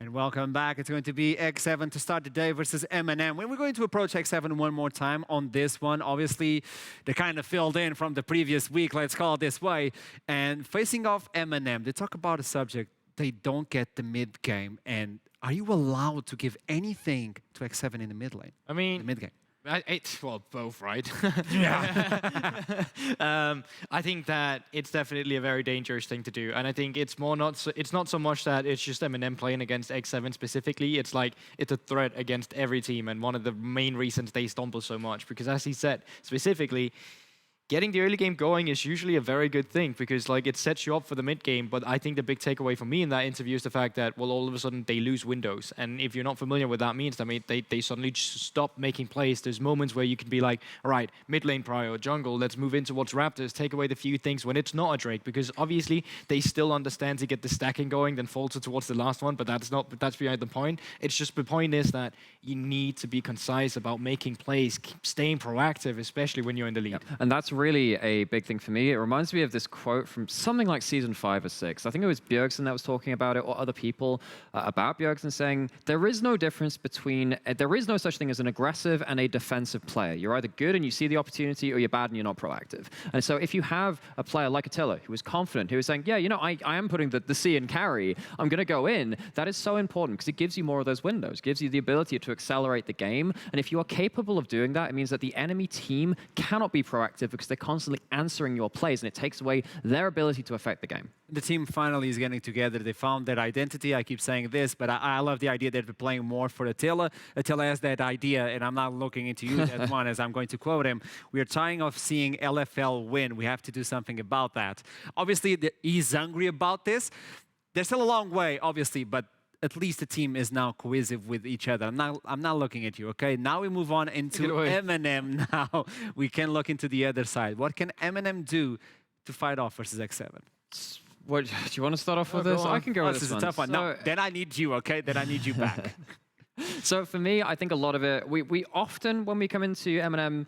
And welcome back. It's going to be X7 to start the day versus MNM. When we're going to approach X7 one more time on this one, obviously they kind of filled in from the previous week, let's call it this way. And facing off MNM, they talk about a subject, they don't get the mid game. And are you allowed to give anything to X7 in the mid lane? I mean, the mid game. Well, both, right? Yeah. I think that it's definitely a very dangerous thing to do, and I think it's not so much that it's just MNM playing against X7 specifically. It's like it's a threat against every team, and one of the main reasons they stumble so much, because as he said specifically, getting the early game going is usually a very good thing because like it sets you up for the mid game. But I think the big takeaway for me in that interview is the fact that, well, all of a sudden they lose windows. And if you're not familiar with that means, I mean, they suddenly just stop making plays. There's moments where you can be like, all right, mid lane prio, jungle, let's move in towards Raptors, take away the few things when it's not a Drake, because obviously they still understand to get the stacking going, then falter towards the last one, but that's behind the point. It's just the point is that you need to be concise about making plays, keep staying proactive, especially when you're in the lead. Yeah. And that's really a big thing for me. It reminds me of this quote from something like season 5 or 6. I think it was Bjergsen that was talking about it, or other people about Bjergsen, saying there is no difference between, there is no such thing as an aggressive and a defensive player. You're either good and you see the opportunity, or you're bad and you're not proactive. And so if you have a player like Attila who is confident, who is saying, yeah, you know, I am putting the C in carry, I'm going to go in, that is so important because it gives you more of those windows, gives you the ability to accelerate the game. And if you are capable of doing that, it means that the enemy team cannot be proactive because they're constantly answering your plays, and it takes away their ability to affect the game. The team finally is getting together. They found their identity. I keep saying this, but I love the idea that they're playing more for Attila. Attila has that idea, and I'm not looking into you that one, as I'm going to quote him. We are tired of seeing LFL win. We have to do something about that. Obviously, he's hungry about this. There's still a long way, obviously, but at least the team is now cohesive with each other. I'm not looking at you, okay? Now we move on into MNM now. We can look into the other side. What can MNM do to fight off versus X7? What, do you want to start off with this? I can go with this one. This is a tough one. No, then I need you, okay? Then I need you back. So for me, I think a lot of it, we often, when we come into MNM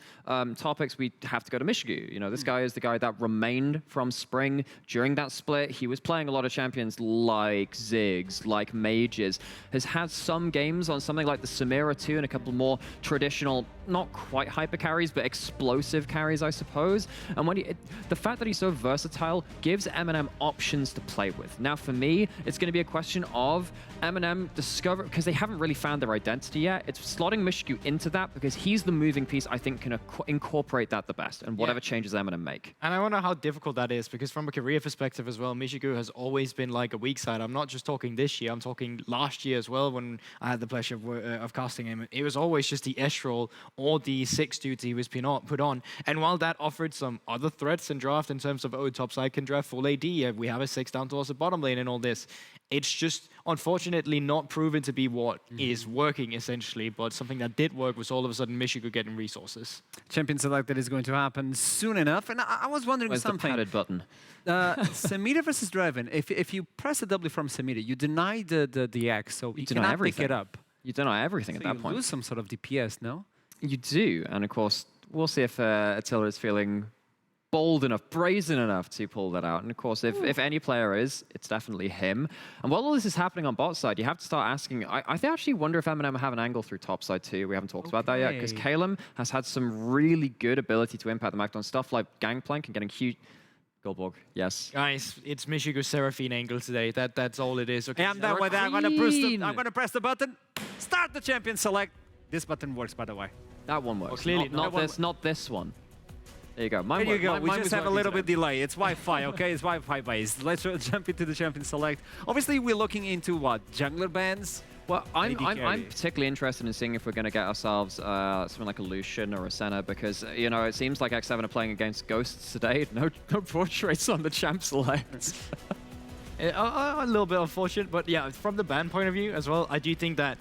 topics, we have to go to Michigu. You know, this guy is the guy that remained from Spring during that split. He was playing a lot of champions like Ziggs, like Mages, has had some games on something like the Samira 2 and a couple more traditional, not quite hyper carries, but explosive carries, I suppose. And when the fact that he's so versatile gives MNM options to play with. Now for me, it's going to be a question of MNM discover, because they haven't really found their identity yet. It's slotting Michigu into that because he's the moving piece I think can incorporate that the best, and whatever changes MNM make. And I wonder how difficult that is, because from a career perspective as well, Michigu has always been like a weak side. I'm not just talking this year, I'm talking last year as well when I had the pleasure of casting him. It was always just the Estrel or the 6 duty he was put on. And while that offered some other threats in draft in terms of, oh, top side can draft full AD, we have a 6 down towards the bottom lane and all this, it's just unfortunately not proven to be what is working essentially, but something that did work was all of a sudden Michigu getting resources. Champion select that is going to happen soon enough, and I was wondering something. Where's the padded button? Samira versus Draven, if you press a W from Samira, you deny the X, so you cannot everything. pick it up. You deny everything so at that point. You lose some sort of DPS, no? You do, and of course, we'll see if Attila is feeling bold enough, brazen enough to pull that out. And of course, if any player is, it's definitely him. And while all this is happening on bot side, you have to start asking, I actually wonder if MNM have an angle through top side too. We haven't talked about that yet, because Kaylem has had some really good ability to impact the map on stuff like Gangplank and getting huge... Goldborg, yes. Guys, it's Michigu Seraphine angle today. That's all it is. Okay. And I'm done with that. I'm going to press the button. Start the champion select. This button works, by the way. That one works. Well, clearly not this one. There you go. There you go. We just have a little bit delay. It's Wi-Fi, okay? It's Wi-Fi based. Let's jump into the champion select. Obviously, we're looking into what? Jungler bans? Well, I'm particularly interested in seeing if we're going to get ourselves something like a Lucian or a Senna, because, you know, it seems like X7 are playing against Ghosts today. No portraits on the champ select. A little bit unfortunate, but yeah, from the ban point of view as well, I do think that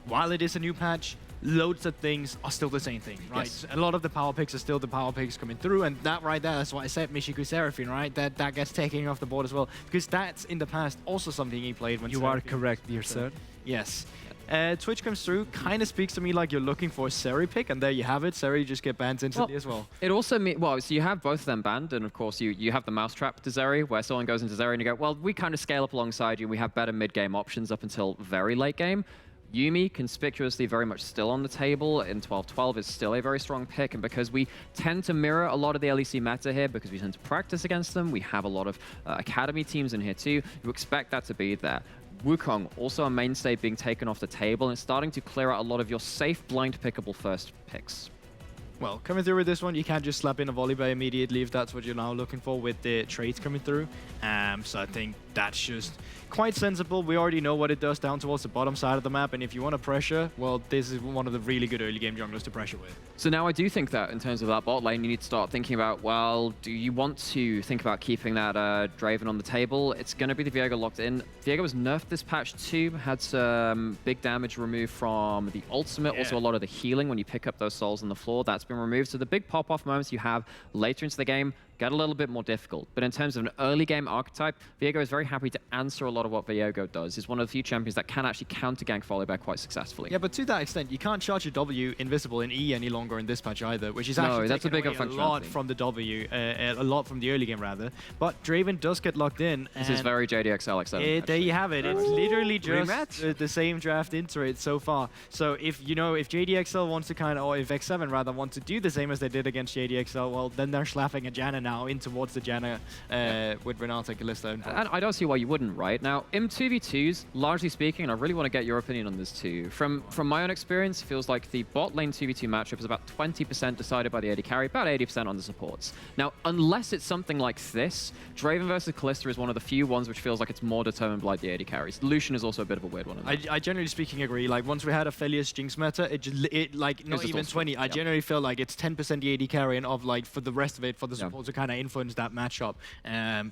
while it is a new patch, loads of things are still the same thing, right? Yes. A lot of the power picks are still the power picks coming through, and that right there, that's why I said Michigu Seraphine, right? That gets taken off the board as well, because that's in the past also something he played when you Seraphine are correct, dear sir. Yes. Twitch comes through, kind of speaks to me like you're looking for a Seri pick, and there you have it. Seri just get banned instantly as well. It also means, well, so you have both of them banned, and of course you have the mousetrap to Zeri, where someone goes into Zeri and you go, well, we kind of scale up alongside you, and we have better mid-game options up until very late game. Yuumi, conspicuously very much still on the table in 12-12, is still a very strong pick, and because we tend to mirror a lot of the LEC meta here, because we tend to practice against them, we have a lot of academy teams in here too, you expect that to be there. Wukong, also a mainstay being taken off the table, and it's starting to clear out a lot of your safe blind pickable first picks. Well, coming through with this one, you can't just slap in a volley bay immediately if that's what you're now looking for with the trades coming through. So I think that's just quite sensible. We already know what it does down towards the bottom side of the map, and if you want to pressure, well, this is one of the really good early game junglers to pressure with. So now I do think that in terms of that bot lane, you need to start thinking about, well, do you want to think about keeping that Draven on the table? It's going to be the Viego locked in. Viego was nerfed this patch too, had some big damage removed from the ultimate, also a lot of the healing when you pick up those souls on the floor, that's been removed. So the big pop-off moments you have later into the game get a little bit more difficult. But in terms of an early game archetype, Viego is very happy to answer a lot of what Viego does. He's one of the few champions that can actually counter-gank Volibear quite successfully. Yeah, but to that extent, you can't charge a W invisible in E any longer in this patch either, which is actually that's a bigger a lot from the W, a lot from the early game rather. But Draven does get locked in. This is very JDXL X7. There you have it. It's literally just the same draft into it so far. So if JDXL wants to or if X7 rather want to do the same as they did against JDXL, well, then they're slapping a Janna now in towards the Janna with Renata, Kalista. And I don't see why you wouldn't, right? Now, in 2v2s, largely speaking, and I really want to get your opinion on this too, from my own experience, it feels like the bot lane 2v2 matchup is about 20% decided by the AD carry, about 80% on the supports. Now, unless it's something like this, Draven versus Kalista is one of the few ones which feels like it's more determined by the AD carries. Lucian is also a bit of a weird one. I generally speaking agree. Like, once we had a Felius Jinx meta, not even 20. I generally feel like it's 10% the AD carry, and of like for the rest of it, for the support to kind of influence that matchup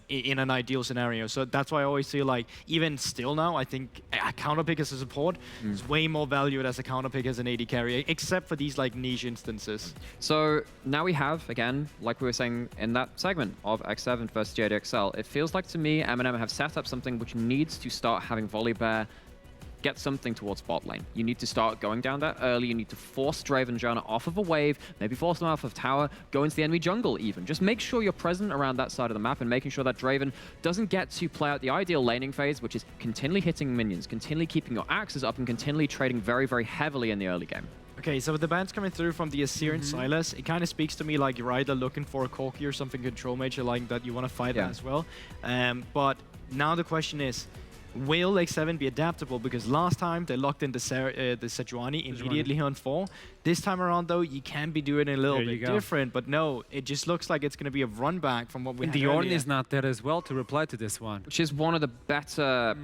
in an ideal scenario. So that's why I always feel like, even still now, I think a counter pick as a support is way more valued as a counter pick as an AD carry, except for these like niche instances. So now we have, again, like we were saying in that segment of X7 versus JDXL, it feels like to me MNM have set up something which needs to start having Volibear get something towards bot lane. You need to start going down that early. You need to force Draven and Janna off of a wave, maybe force them off of tower, go into the enemy jungle even. Just make sure you're present around that side of the map and making sure that Draven doesn't get to play out the ideal laning phase, which is continually hitting minions, continually keeping your axes up, and continually trading very, very heavily in the early game. Okay, so with the bans coming through from the Assyrian Silas, it kind of speaks to me like you're either looking for a Corki or something control major like that you want to fight as well. But now the question is, will X7 be adaptable? Because last time they locked in the Sejuani immediately on 4. This time around, though, you can be doing it a little bit different. But no, it just looks like it's going to be a run back from what we had the earlier. Ornn is not there as well to reply to this one. Which is one of the better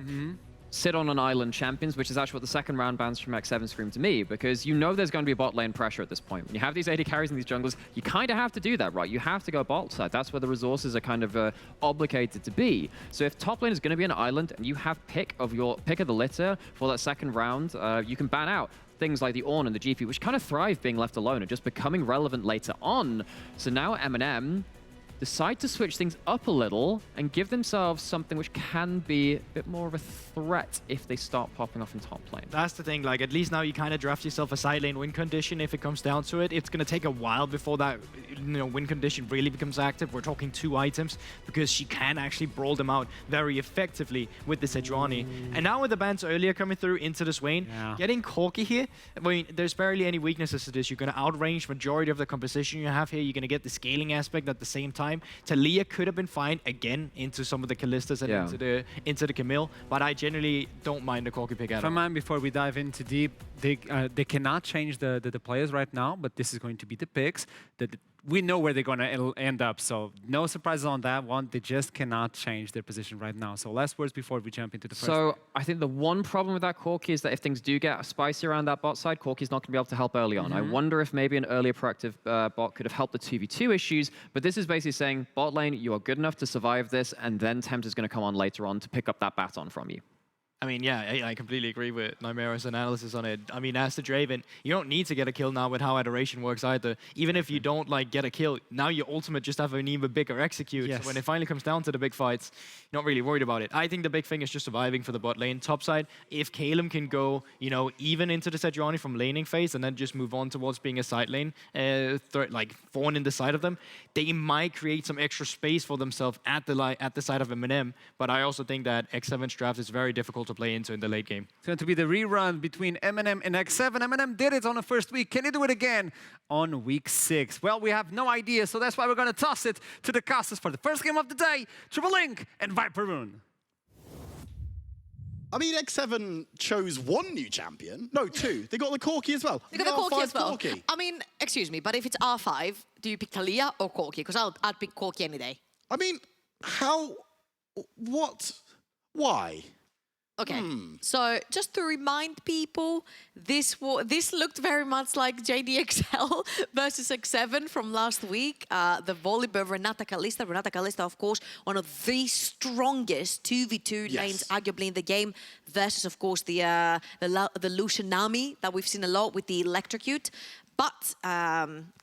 sit on an island champions, which is actually what the second round bans from X7 scream to me, because you know there's going to be bot lane pressure at this point. When you have these AD carries and these junglers, you kind of have to do that, right? You have to go bot side. That's where the resources are kind of obligated to be. So if top lane is going to be an island and you have pick of the litter for that second round, you can ban out things like the Ornn and the GP, which kind of thrive being left alone and just becoming relevant later on. So now MNM decide to switch things up a little and give themselves something which can be a bit more of a threat if they start popping off in top lane. That's the thing, like at least now you kind of draft yourself a side lane win condition if it comes down to it. It's going to take a while before that win condition really becomes active. We're talking 2 items because she can actually brawl them out very effectively with the Sejuani. And now with the bans earlier coming through into the Swain, getting Corki here, I mean, there's barely any weaknesses to this. You're going to outrange majority of the composition you have here. You're going to get the scaling aspect at the same time. Talia could have been fine again into some of the Kalistas and into the Camille, but I generally don't mind the Corki pick at all. Before we dive into deep, they cannot change the players right now, but this is going to be the picks. We know where they're going to end up, so no surprises on that one. They just cannot change their position right now. So last words before we jump into the first. So I think the one problem with that Corki is that if things do get spicy around that bot side, Corki's not going to be able to help early on. I wonder if maybe an earlier proactive bot could have helped the 2v2 issues, but this is basically saying, bot lane, you are good enough to survive this, and then Tempt is going to come on later on to pick up that baton from you. I mean, yeah, I completely agree with Nymero's analysis on it. I mean, as the Draven, you don't need to get a kill now with how Adoration works either. Even if you don't like get a kill, now your ultimate just have an even bigger execute. Yes. So when it finally comes down to the big fights, you're not really worried about it. I think the big thing is just surviving for the bot lane. Top side, if Kaylem can go, you know, even into the Sejuani from laning phase and then just move on towards being a side lane, like fawn in the side of them, they might create some extra space for themselves at the side of MNM. But I also think that X7's draft is very difficult to play into in the late game. It's going to be the rerun between MNM and X7. MNM did it on the first week. Can they do it again on week 6? Well, we have no idea, so that's why we're going to toss it to the casters for the first game of the day, Triple Link and Viper Rune. I mean, X7 chose 1 new champion. No, 2. They got the Corki as well. You got the Corki R5 as well. Corki. I mean, excuse me, but if it's R5, do you pick Talia or Corki? Because I'd pick Corki any day. I mean, how... What? Why? Okay, so just to remind people, this looked very much like JDXL versus X7 from last week. The Volibear Renata Kalista. Renata Kalista, of course, one of the strongest 2v2 lanes arguably in the game, versus, of course, the Lucianami that we've seen a lot with the Electrocute. But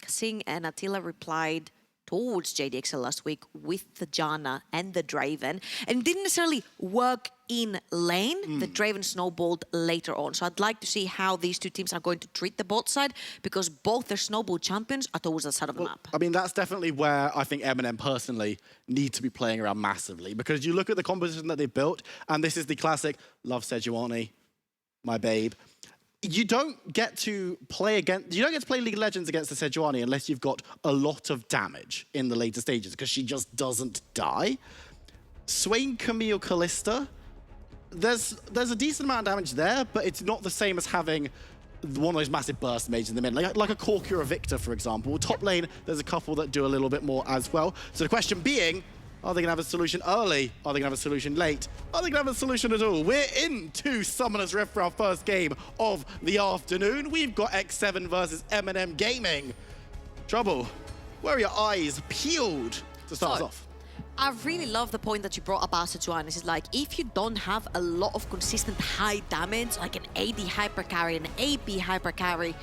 Singh and Attila replied towards JDXL last week with the Janna and the Draven, and didn't necessarily work in lane. The Draven snowballed later on. So I'd like to see how these two teams are going to treat the bot side, because both their snowball champions are towards the side of the map. I mean, that's definitely where I think MNM personally need to be playing around massively, because you look at the composition that they built, and this is the classic, love Sejuani, my babe. You don't get to play League of Legends against the Sejuani unless you've got a lot of damage in the later stages, because she just doesn't die. Swain, Camille, Kalista, there's a decent amount of damage there, but it's not the same as having one of those massive burst mages in the mid, like a Corki or a Victor, for example. Top lane, there's a couple that do a little bit more as well. So the question being, are they going to have a solution early? Are they going to have a solution late? Are they going to have a solution at all? We're into Summoner's Rift for our first game of the afternoon. We've got X7 versus MNM Gaming. Trouble, where are your eyes peeled to start us off? I really love the point that you brought up about Sejuani. It's like, if you don't have a lot of consistent high damage, like an AD hyper carry, an AP hyper carry,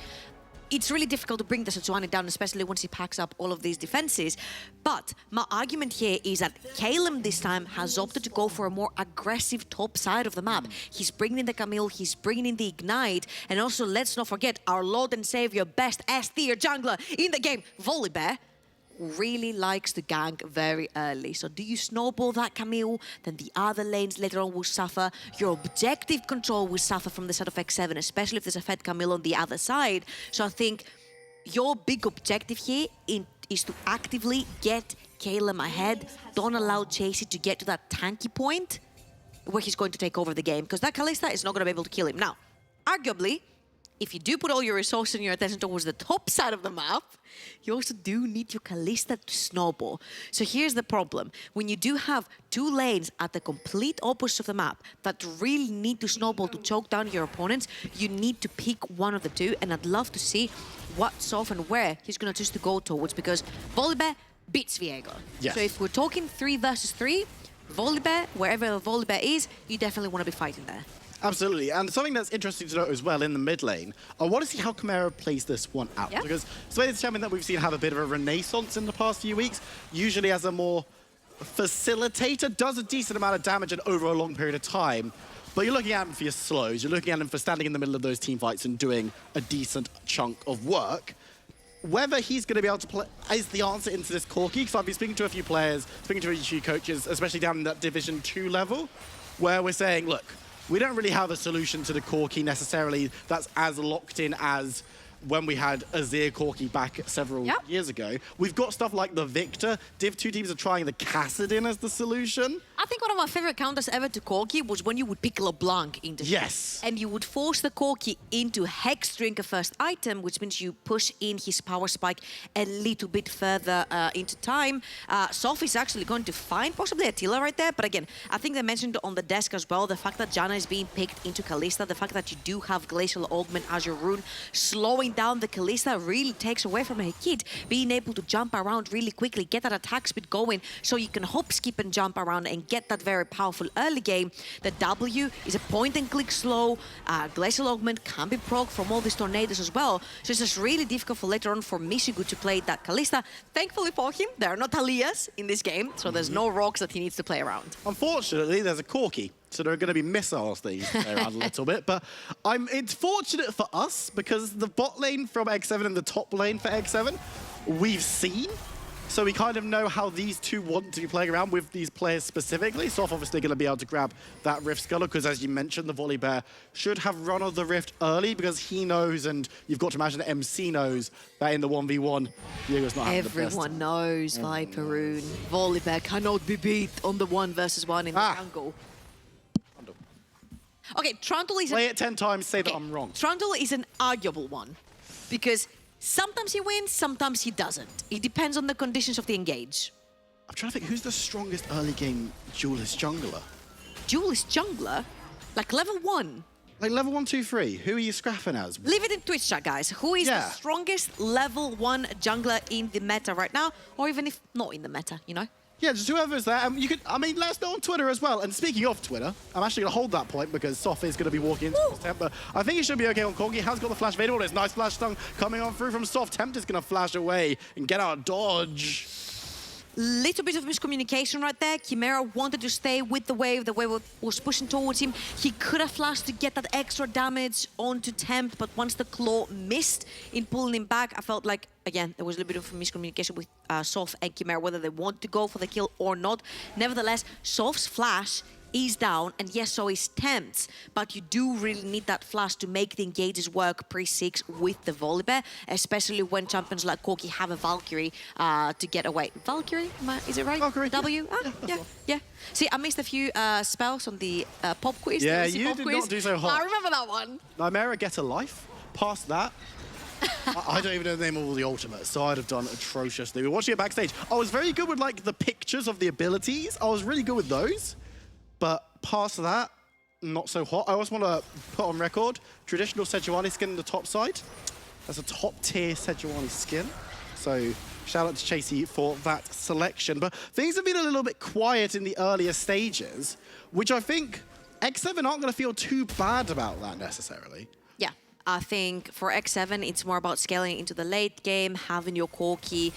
it's really difficult to bring the Sejuani down, especially once he packs up all of these defenses. But my argument here is that Kaylem this time has opted to go for a more aggressive top side of the map. He's bringing in the Camille, he's bringing in the Ignite, and also let's not forget our Lord and Savior, best S-tier jungler in the game, Volibear, really likes to gank very early. So do you snowball that Camille? Then the other lanes later on will suffer. Your objective control will suffer from the side of X7, especially if there's a fed Camille on the other side. So I think your big objective here is to actively get Kaylem ahead. Don't allow Chasey to get to that tanky point where he's going to take over the game, because that Kalista is not going to be able to kill him. Now, arguably, if you do put all your resources and your attention towards the top side of the map, you also do need your Kalista to snowball. So here's the problem. When you do have 2 lanes at the complete opposite of the map that really need to snowball to choke down your opponents, you need to pick one of the 2, and I'd love to see what soft and where he's going to choose to go towards, because Volibear beats Viego. Yes. So if we're talking 3 versus 3, Volibear, wherever Volibear is, you definitely want to be fighting there. Absolutely, and something that's interesting to note as well in the mid lane, I want to see how Chimera plays this one out. Yep. Because Swain is a champion that we've seen have a bit of a renaissance in the past few weeks, usually as a more facilitator, does a decent amount of damage and over a long period of time. But you're looking at him for your slows, you're looking at him for standing in the middle of those team fights and doing a decent chunk of work. Whether he's going to be able to play is the answer into this Corki, because I've been speaking to a few players, speaking to a few coaches, especially down in that Division 2 level, where we're saying, look, we don't really have a solution to the Corki necessarily that's as locked in as when we had Azir Corki back several years ago. We've got stuff like the Victor. Div 2 teams are trying the Kassadin as the solution. I think one of my favorite counters ever to Corki was when you would pick LeBlanc into Yes. and you would force the Corki into Hex Drink a first item, which means you push in his power spike a little bit further into time. Sophie's actually going to find possibly Attila right there, but again, I think they mentioned on the desk as well, the fact that Janna is being picked into Kalista, the fact that you do have Glacial Augment as your rune, slowing taking down the Kalista really takes away from her kid, being able to jump around really quickly, get that attack speed going, so you can hop, skip, and jump around and get that very powerful early game. The W is a point-and-click slow. Glacial Augment can be proc from all these tornadoes as well. So it's just really difficult for later on for Mishigu to play that Kalista. Thankfully for him, there are no Taliyas in this game, so there's no rocks that he needs to play around. Unfortunately, there's a Corki, so there are going to be missiles that you can play around a little bit. But it's fortunate for us because the bot lane from X7 and the top lane for X7, we've seen. So we kind of know how these two want to be playing around with these players specifically. Soft obviously going to be able to grab that Rift Sculler because, as you mentioned, the Volley Bear should have run on the Rift early because he knows, and you've got to imagine that MC knows that in the 1v1, Diego's not having the best. Everyone knows Viperoon. Volley Bear cannot be beat on the 1v1 in the jungle. Okay, Trundle is... Play it 10 times, say that I'm wrong. Trundle is an arguable one because sometimes he wins, sometimes he doesn't. It depends on the conditions of the engage. I'm trying to think, who's the strongest early game duelist jungler? Duelist jungler? Like level 1? Like level 1, 2, 3. Who are you scrapping as? Leave it in Twitch chat, guys. Who is the strongest level 1 jungler in the meta right now? Or even if not in the meta, you know? Yeah, just whoever's there. You could, I mean, let us know on Twitter as well. And speaking of Twitter, I'm actually going to hold that point because Sof is going to be walking into this temp. But I think he should be okay on Corgi. He has got the flash available. There's nice flash stung coming on through from Sof. Tempt is going to flash away and get out of dodge. Little bit of miscommunication right there. Chimera wanted to stay with the wave. The wave was pushing towards him. He could have flashed to get that extra damage onto Tempt, but once the claw missed in pulling him back, I felt like, again, there was a little bit of miscommunication with Sof and Chimera, whether they want to go for the kill or not. Nevertheless, Sof's flash is down, and yes, so is Tempt's, but you do really need that flash to make the engages work pre-6 with the Volley Bear, especially when champions like Corki have a Valkyrie to get away. Valkyrie? Is it right? Valkyrie. W? Yeah. Yeah. See, I missed a few spells on the pop quiz. Yeah, NLC you pop did quiz. not do so hot. I remember that one. Chimera, get a life. Past that. I don't even know the name of all the ultimates, so I'd have done atrociously. We were watching it backstage. I was very good with like the pictures of the abilities. I was really good with those. But past that, not so hot. I also want to put on record, traditional Sejuani skin on the top side. That's a top tier Sejuani skin. So shout out to Chasey for that selection. But things have been a little bit quiet in the earlier stages, which I think X7 aren't going to feel too bad about that necessarily. Yeah. I think for X7, it's more about scaling into the late game, having your Corki,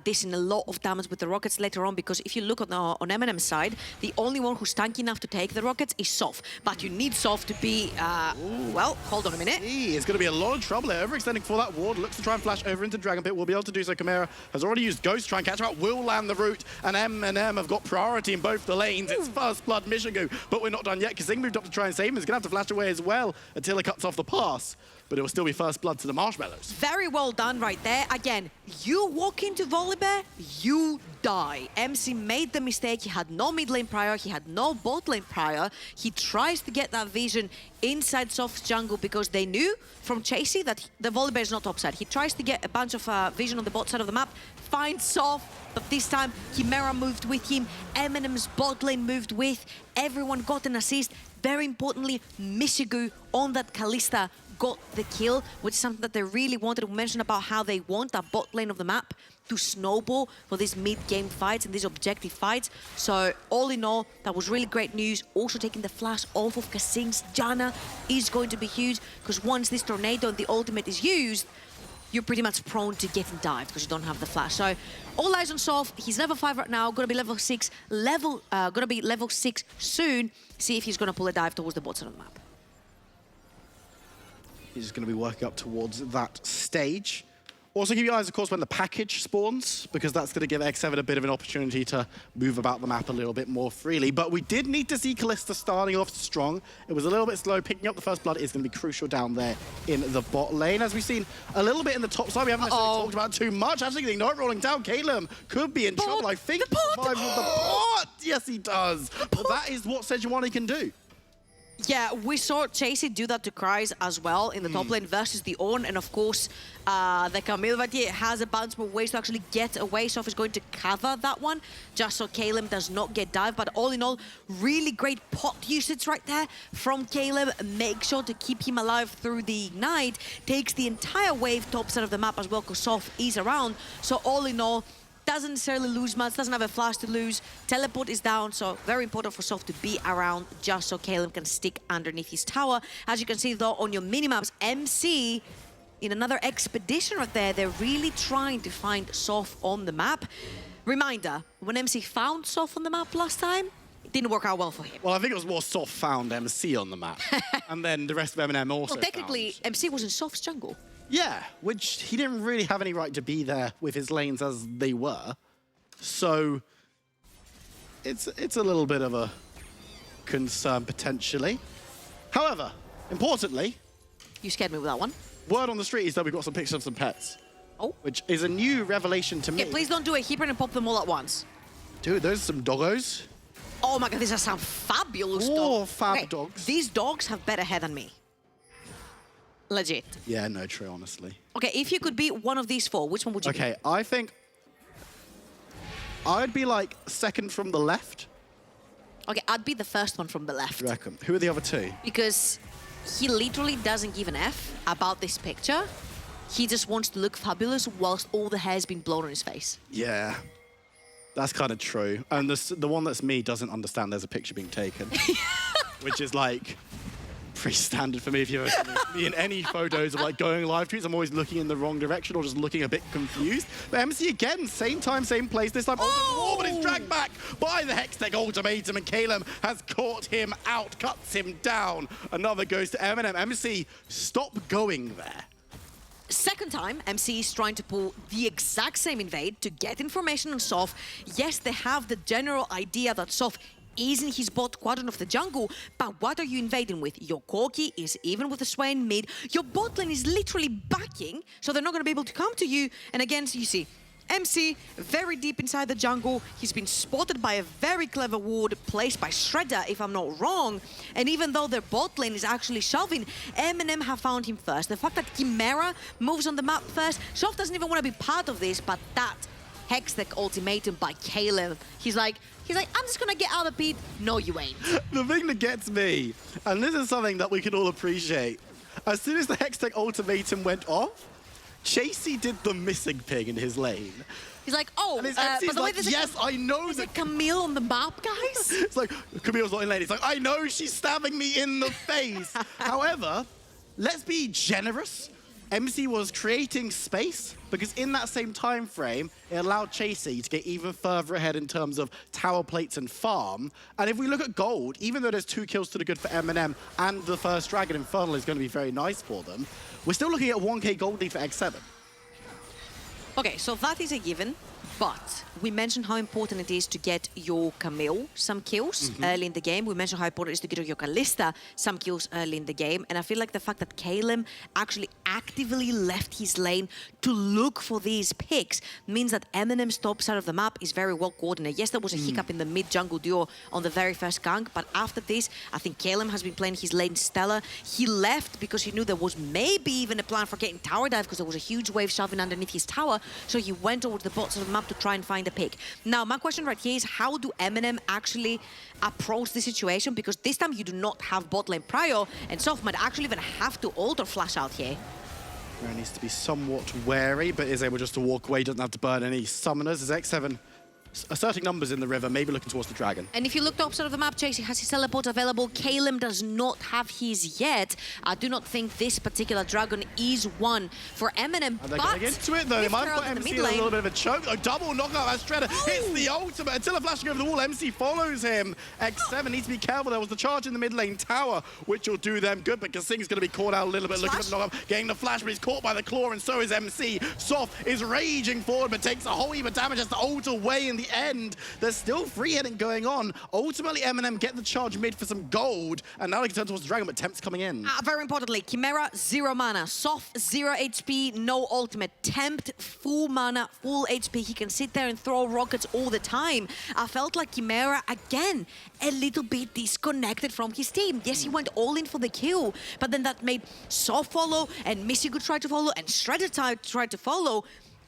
dishing a lot of damage with the rockets later on, because if you look on MNM's side, the only one who's tanky enough to take the rockets is Sof. But you need Sof to be, well, hold on a minute. It's going to be a lot of trouble here. Overextending for that ward. Looks to try and flash over into Dragon Pit. Will be able to do so. Chimera has already used Ghost to try and catch him out. Will land the root. And MNM have got priority in both the lanes. It's first blood Mishigu. But we're not done yet. Kazing moved up to try and save him. He's going to have to flash away as well until he cuts off the pass. But it will still be first blood to the Marshmallows. Very well done right there. Again, you walk into Volley Bear, you die. MC made the mistake. He had no mid lane prior. He had no bot lane prior. He tries to get that vision inside Soft's jungle because they knew from Chasey that the Volley Bear is not topside. He tries to get a bunch of vision on the bot side of the map, finds Soft, but this time Chimera moved with him. MNM's bot lane moved with. Everyone got an assist. Very importantly, Mishigu on that Kalista got the kill, which is something that they really wanted to mention about how they want that bot lane of the map to snowball for these mid-game fights and these objective fights. So all in all, that was really great news. Also taking the flash off of Kazing's Janna is going to be huge, because once this tornado and the ultimate is used, you're pretty much prone to getting dived because you don't have the flash. So all eyes on Sof. He's level 5 right now, gonna be level 6, gonna be level 6 soon. See if he's gonna pull a dive towards the bottom of the map. He's just going to be working up towards that stage. Also keep your eyes, of course, when the package spawns, because that's going to give X7 a bit of an opportunity to move about the map a little bit more freely. But we did need to see Kalista starting off strong. It was a little bit slow. Picking up the first blood is going to be crucial down there in the bot lane. As we've seen a little bit in the top side, we haven't necessarily talked about too much. Actually, they know it rolling down. Kaylem could be in trouble. I think the pot. With the pot. Yes, he does. But that is what Sejuani can do. Yeah, we saw Chasey do that to Kryze as well in the top lane versus the Ornn, and of course, the Camille right here has a bunch more ways to actually get away. Soph is going to cover that one, just so Kaylem does not get dived. But all in all, really great pot usage right there from Kaylem. Make sure to keep him alive through the Ignite. Takes the entire wave top side of the map as well, because Soph is around. So all in all, doesn't necessarily lose much, doesn't have a flash to lose. Teleport is down, so very important for Soph to be around just so Kaylem can stick underneath his tower. As you can see though on your minimaps, MC in another expedition right there, they're really trying to find Soph on the map. Reminder, when MC found Soph on the map last time, it didn't work out well for him. Well, I think it was more Soph found MC on the map. And then the rest of MNM also Well, technically, found. MC was in Soph's jungle. Yeah, which he didn't really have any right to be there with his lanes as they were. So it's a little bit of a concern potentially. However, importantly, You scared me with that one. word on the street is that we've got some pictures of some pets. Oh. Which is a new revelation to me. Okay, please don't do a Heaper and pop them all at once. Dude, those are some doggos. Oh my god, these are some fabulous Oh, dogs. fab dogs. These dogs have better hair than me. Legit. Yeah, no, true, honestly. Okay, if you could be one of these four, which one would you be? Okay, I think I'd be like second from the left. Okay, I'd be the first one from the left. You reckon? Who are the other two? Because he literally doesn't give an F about this picture. He just wants to look fabulous whilst all the hair's been blown on his face. Yeah, that's kind of true. And the one that's me doesn't understand there's a picture being taken, which is like pretty standard for me. If you ever see me in any photos of like going live tweets, I'm always looking in the wrong direction or just looking a bit confused. But MC again, same time, same place. This time, oh! But it's dragged back by the Hextech Ultimatum, and Kaylem has caught him out, cuts him down. Another goes to MNM. MC, stop going there. Second time, MC is trying to pull the exact same invade to get information on Soph. Yes, they have the general idea that Soph is in his bot quadrant of the jungle, but what are you invading with? Your Corki is even with the Swain mid. Your bot lane is literally backing, so they're not going to be able to come to you. And again, so you see, MC, very deep inside the jungle. He's been spotted by a very clever ward placed by Shredder, if I'm not wrong. And even though their bot lane is actually shoving, MNM have found him first. The fact that Chimera moves on the map first, Soph doesn't even want to be part of this, but that Hextech ultimatum by Kaylem, he's like, I'm just gonna get out of the pit. No, you ain't. The thing that gets me, and this is something that we can all appreciate, as soon as the Hextech ultimatum went off, Chasey did the missing pig in his lane. He's like, oh, And his by MC's the way, like, there's yes, I know there's a that. Camille on the map, guys. It's like, Camille's not in lane. It's like, I know she's stabbing me in the face. However, let's be generous. MC was creating space because in that same time frame, it allowed Chasey to get even further ahead in terms of tower plates and farm. And if we look at gold, even though there's 2 kills to the good for MNM and the first Dragon Infernal is going to be very nice for them, we're still looking at 1k gold lead for X7. Okay, so that is a given, but we mentioned how important it is to get your Camille some kills early in the game. We mentioned how important it is to get your Kalista some kills early in the game. And I feel like the fact that Kaylem actually actively left his lane to look for these picks means that MNM's top side of the map is very well coordinated. Yes, there was a hiccup in the mid-jungle duo on the very first gank, but after this, I think Kaylem has been playing his lane stellar. He left because he knew there was maybe even a plan for getting tower dive because there was a huge wave shoving underneath his tower. So he went towards the bot side of the map to try and find a pick. Now, my question right here is how do MNM actually approach the situation? Because this time you do not have bot lane prio, and Soph might actually even have to ult or flash out here. He needs to be somewhat wary, but is able just to walk away, doesn't have to burn any summoners. As X7 asserting numbers in the river, maybe looking towards the dragon. And if you look top side of the map, Chasey has his teleport available. Kaylem does not have his yet. I do not think this particular dragon is one for MNM. Are they going into it though? They might have got MC in a little bit of a choke. Oh, double knockout as Shredder hits the ultimate. Attila flashing over the wall. MC follows him. X7 needs to be careful. There was the charge in the mid lane tower, which will do them good, but Kasing's going to be caught out a little bit. Looking at the knockout, getting the flash, but he's caught by the claw, and so is MC. Soph is raging forward, but takes a whole heap of damage as the ult away in the the end. There's still free hitting going on. Ultimately, MNM get the charge mid for some gold, and now they can turn towards the Dragon, but Tempt's coming in. Very importantly, Chimera, 0 mana. Soft, 0 HP, no ultimate. Tempt, full mana, full HP. He can sit there and throw rockets all the time. I felt like Chimera, again, a little bit disconnected from his team. Yes, he went all in for the kill, but then that made Soft follow, and Missigu tried to follow, and Shredder tried to follow.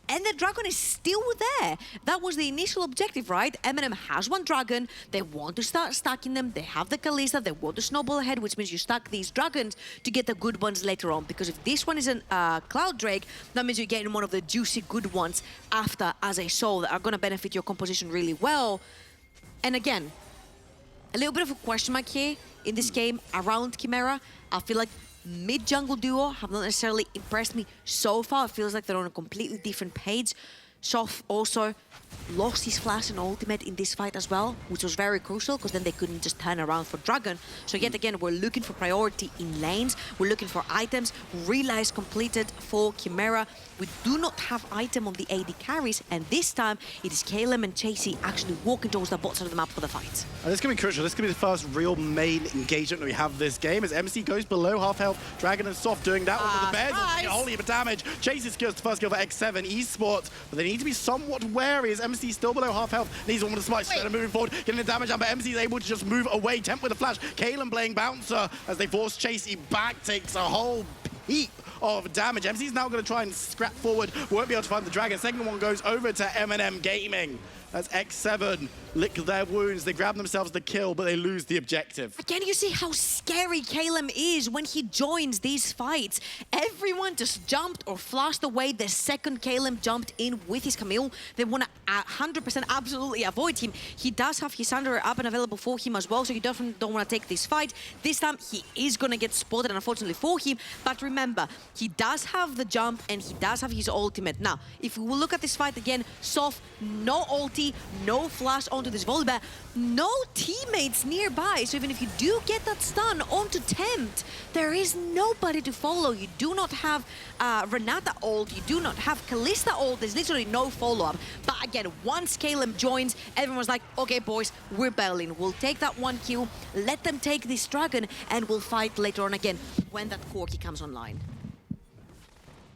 And the dragon is still there. That was the initial objective, right? MNM has one dragon. They want to start stacking them. They have the Kalista. They want to snowball ahead, which means you stack these dragons to get the good ones later on. Because if this one is a Cloud Drake, that means you're getting one of the juicy good ones after as a soul that are going to benefit your composition really well. And again, a little bit of a question mark here in this game around Chimera. I feel like mid-jungle duo have not necessarily impressed me so far. It feels like they're on a completely different page. Soft also lost his flash and ultimate in this fight as well, which was very crucial because then they couldn't just turn around for Dragon. So yet again, we're looking for priority in lanes. We're looking for items. Relays completed for Chimera. We do not have item on the AD carries, and this time it is Kaylem and Chasey actually walking towards the bot side of the map for the fight. And this is going to be crucial. This is going to be the first real main engagement that we have this game as MC goes below half health. Dragon and Soft doing that one with the bears. A whole heap of damage. Chasey secures the first kill for X7 Esports, but they need to be somewhat wary as MC still below half health. Needs one with the smite. Shredder moving forward, getting the damage down, but MC is able to just move away. Tempt with a flash. Kaylem playing Bouncer as they force Chasey back. Takes a whole heap of damage. MC's now going to try and scrap forward. Won't be able to find the Dragon. Second one goes over to MNM Gaming. As X7 lick their wounds. They grab themselves the kill, but they lose the objective. Again, you see how scary Kaylem is when he joins these fights. Everyone just jumped or flashed away the second Kaylem jumped in with his Camille. They want to 100% absolutely avoid him. He does have his Under up and available for him as well, so you definitely don't want to take this fight. This time, he is going to get spotted, unfortunately for him. But remember, he does have the jump and he does have his ultimate. Now, if we will look at this fight again, Soft, no ulti, no flash onto this Volibear, no teammates nearby. So even if you do get that stun onto Tempt, there is nobody to follow. You do not have Renata ult, you do not have Kalista ult. There's literally no follow-up. But again, once Kaylem joins, everyone's like, okay, boys, we're battling. We'll take that one kill, let them take this dragon, and we'll fight later on again when that Corki comes online.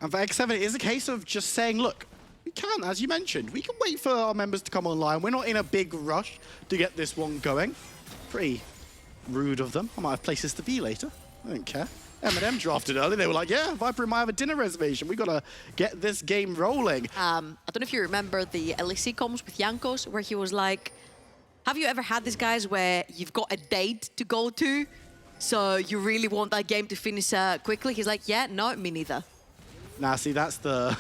And for X7, it is a case of just saying, look, we can, as you mentioned, we can wait for our members to come online. We're not in a big rush to get this one going. Pretty rude of them. I might have places to be later. I don't care. MNM drafted early. They were like, yeah, Viper might have a dinner reservation. We got to get this game rolling. I don't know if you remember the LEC comms with Jankos, where he was like, have you ever had this, guys, where you've got a date to go to, so you really want that game to finish quickly? He's like, yeah, no, me neither. Now, see, that's the...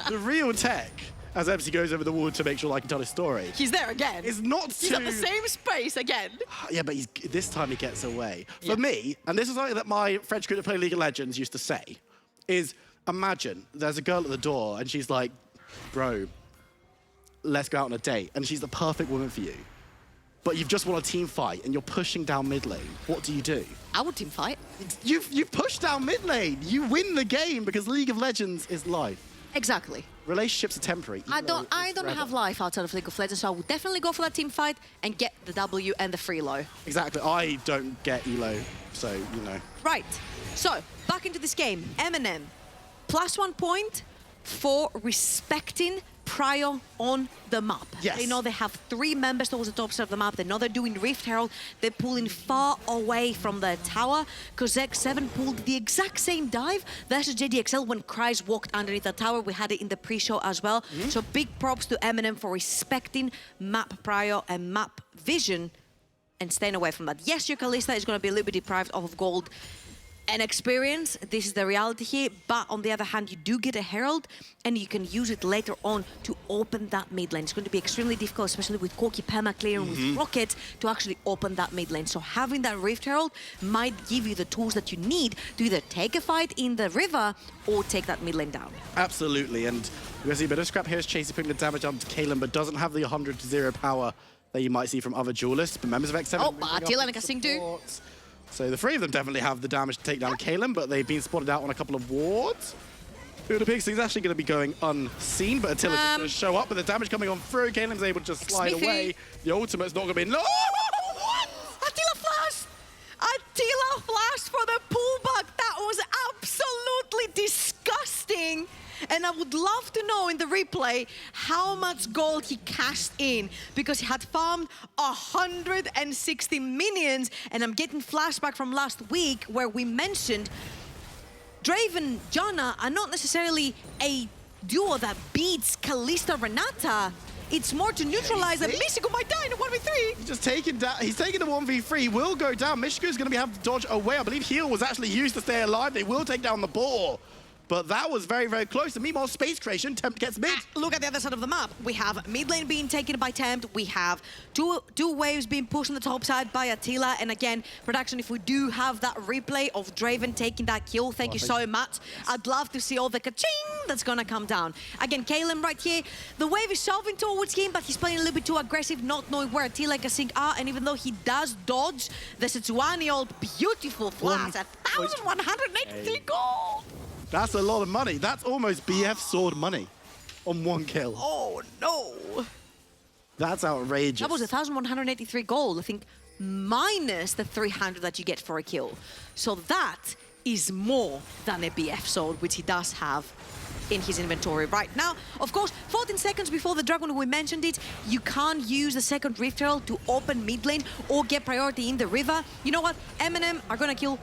the real tech, as MC goes over the wall to make sure I can tell his story. He's there again. It's not He's at the same space again. Yeah, but this time he gets away. For me, and this is something that my French critic play League of Legends used to say, is imagine there's a girl at the door and she's like, bro, let's go out on a date. And she's the perfect woman for you. But you've just won a team fight and you're pushing down mid lane. What do you do? I would team fight. You've pushed down mid lane. You win the game because League of Legends is life. Exactly. Relationships are temporary. I don't have life outside of League of Legends, so I would definitely go for that team fight and get the W and the free low. Exactly. I don't get elo, so you know. Right. So back into this game. MNM +1 point for respecting Prio on the map. Yes. They know they have 3 members towards the top side of the map. They know they're doing Rift Herald. They're pulling far away from the tower because X7 pulled the exact same dive versus JDXL when Kryze walked underneath the tower. We had it in the pre-show as well. So big props to MNM for respecting map Prio and map vision and staying away from that. Yes, your Kalista is going to be a little bit deprived of gold and experience. This is the reality here, but on the other hand, you do get a Herald and you can use it later on to open that mid lane. It's going to be extremely difficult, especially with Corki Pema clearing with Rocket, to actually open that mid lane. So having that Rift Herald might give you the tools that you need to either take a fight in the river or take that mid lane down. Absolutely, and we're going to see a bit of scrap here as Chasey putting the damage on to Kaylem, but doesn't have the 100-0 power that you might see from other duelists. But members of X7... Oh, Attila and Casting do. So the 3 of them definitely have the damage to take down Kaylem, but they've been spotted out on a couple of wards. Who the Pigsting's actually going to be going unseen, but Attila just going to show up with the damage coming on through. Kaylem's able to just slide away. The ultimate's not going to be... No! What? Attila flashed! Attila flashed for the pullback. That was absolutely disgusting. And I would love to know in the replay how much gold he cashed in, because he had farmed 160 minions. And I'm getting flashback from last week where we mentioned Draven, Janna are not necessarily a duo that beats Kalista, Renata. It's more to neutralize that Michigo might die in a 1v3. He's just taking down. He's taking the 1v3. Will go down. Michigo's going to have to dodge away. I believe heal was actually used to stay alive. They will take down the ball. But that was very, very close. And meanwhile, space creation, Tempt gets mid. Look at the other side of the map. We have mid lane being taken by Tempt. We have two waves being pushed on the top side by Attila. And again, production, if we do have that replay of Draven taking that kill, thank you so much. Yes. I'd love to see all the ka-ching that's gonna come down. Again, Kaylem right here. The wave is shoving towards him, but he's playing a little bit too aggressive, not knowing where Attila and Kasink are. And even though he does dodge the Sejuani ult, beautiful flash at 1,183 gold. That's a lot of money. That's almost BF sword money on one kill. Oh, no. That's outrageous. That was 1,183 gold, I think, minus the 300 that you get for a kill. So that is more than a BF sword, which he does have in his inventory right now. Of course, 14 seconds before the Dragon, we mentioned it, you can't use the second Rift Herald to open mid lane or get priority in the river. You know what? MNM are gonna kill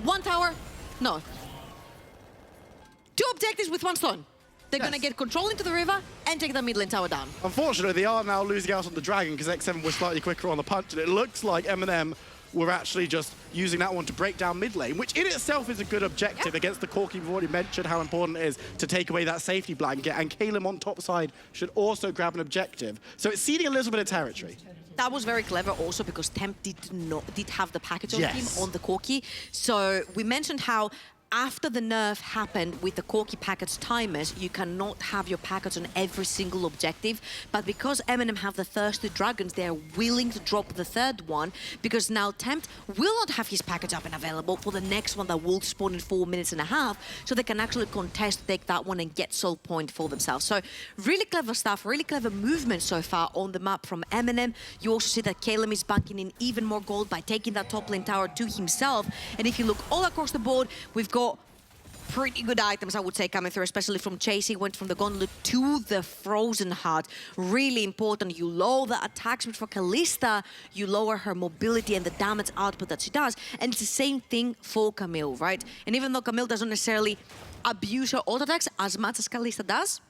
one tower. No. 2 objectives with 1 stone. They're gonna get control into the river and take the mid lane tower down. Unfortunately, they are now losing out on the Dragon because X7 was slightly quicker on the punch, and it looks like MNM were actually just using that one to break down mid lane, which in itself is a good objective against the Corki. We've already mentioned how important it is to take away that safety blanket, and Kaylem on top side should also grab an objective. So it's ceding a little bit of territory. That was very clever also because Tempt did have the package on him on the Corki. So we mentioned how after the nerf happened with the Corki package timers, you cannot have your package on every single objective. But because MNM have the first 2 dragons, they are willing to drop the 3rd one, because now Tempt will not have his package up and available for the next one that will spawn in 4.5 minutes. So they can actually contest, take that one and get soul point for themselves. So really clever stuff, really clever movement so far on the map from MNM. You also see that Kaylem is banking in even more gold by taking that top lane tower to himself. And if you look all across the board, we've got pretty good items, I would say, coming through, especially from Chasey. Went from the Gauntlet to the Frozen Heart. Really important. You lower the attack speed for Kalista, you lower her mobility and the damage output that she does. And it's the same thing for Camille, right? And even though Camille doesn't necessarily abuse her auto attacks as much as Kalista does,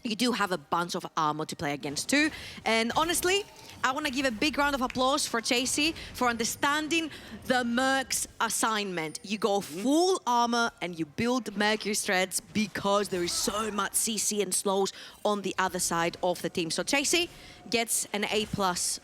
you do have a bunch of armor to play against too. And honestly, I want to give a big round of applause for Chasey for understanding the Merc's assignment. You go full armor and you build Mercury threads because there is so much CC and slows on the other side of the team. So Chasey gets an A+